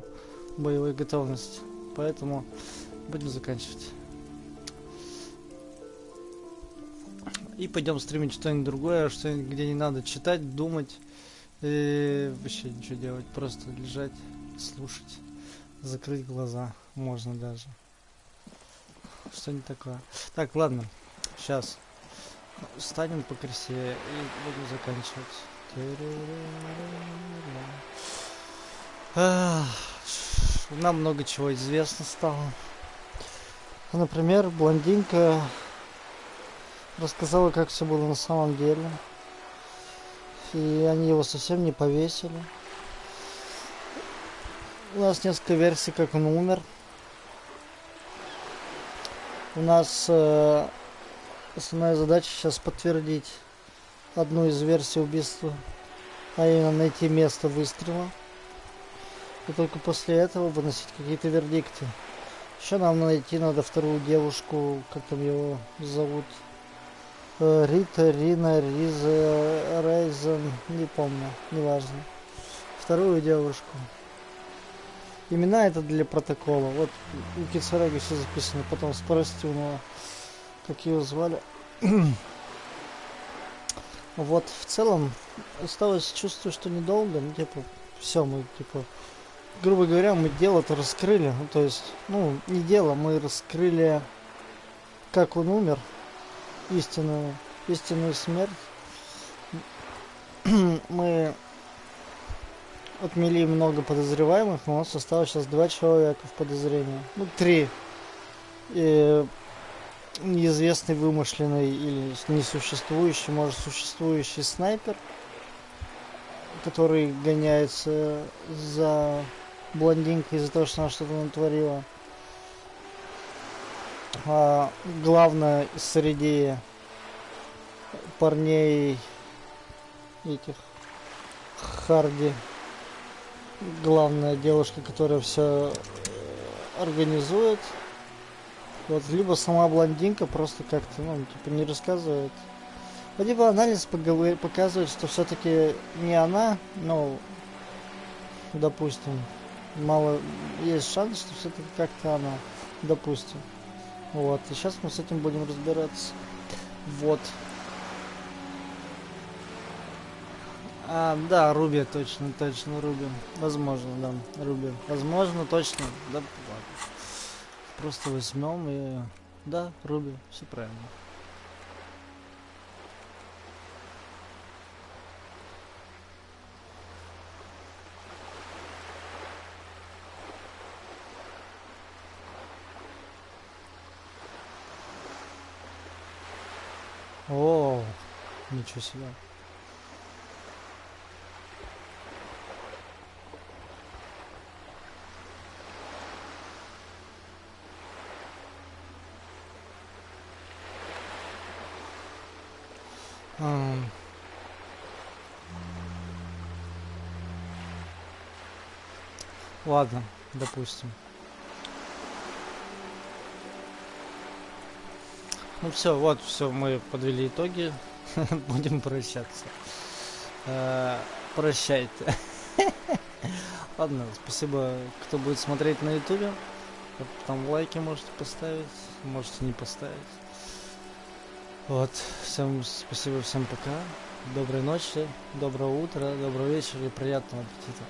боевой готовности. Поэтому будем заканчивать. И пойдем стримить что-нибудь другое, что-нибудь, где не надо читать, думать и вообще ничего делать. Просто лежать, слушать, закрыть глаза. Можно даже. Что-нибудь такое. Так, ладно. Сейчас. Встанем покрасивее и будем заканчивать. Нам много чего известно стало. Например, блондинка рассказала, как все было на самом деле. И они его совсем не повесили. У нас несколько версий, как он умер. У нас основная задача сейчас подтвердить одну из версий убийства, а именно найти место выстрела. И только после этого выносить какие-то вердикты. Еще нам найти надо вторую девушку, как там его зовут. Рита, Рина, Риза, Райзен, не помню, неважно. Вторую девушку. Имена это для протокола. Вот у Кицараги все записано. Потом спросите у него, как ее звали. Вот, в целом, осталось чувство, что недолго. Ну, типа, все, мы, типа, грубо говоря, мы дело-то раскрыли. Ну, то есть, ну, не дело, мы раскрыли, как он умер. Истинную смерть. Мы отмели много подозреваемых, но у нас осталось сейчас 2 человека в подозрении. Ну, 3. Неизвестный, вымышленный или несуществующий, может, существующий снайпер, который гоняется за блондинкой из-за того, что она что-то натворила. А главное среди парней этих Харди, главная девушка, которая все организует. Вот, либо сама блондинка просто как-то, ну, типа, не рассказывает Либо анализ показывает, что все-таки не она, ну, допустим, мало есть шанс, что все-таки как-то она, допустим. Вот, и сейчас мы с этим будем разбираться. Вот. Да, Руби, точно, Руби. Возможно, да, Руби. Возможно, точно. Да, ладно. Просто возьмем и... Да, Руби, все правильно. О, ничего себе. Ладно, допустим. Ну все, вот, все, мы подвели итоги. Будем прощаться. Прощайте. Ладно, спасибо, кто будет смотреть на ютубе. Там лайки можете поставить, можете не поставить. Вот, всем спасибо, всем пока. Доброй ночи, доброго утра, доброго вечера и приятного аппетита.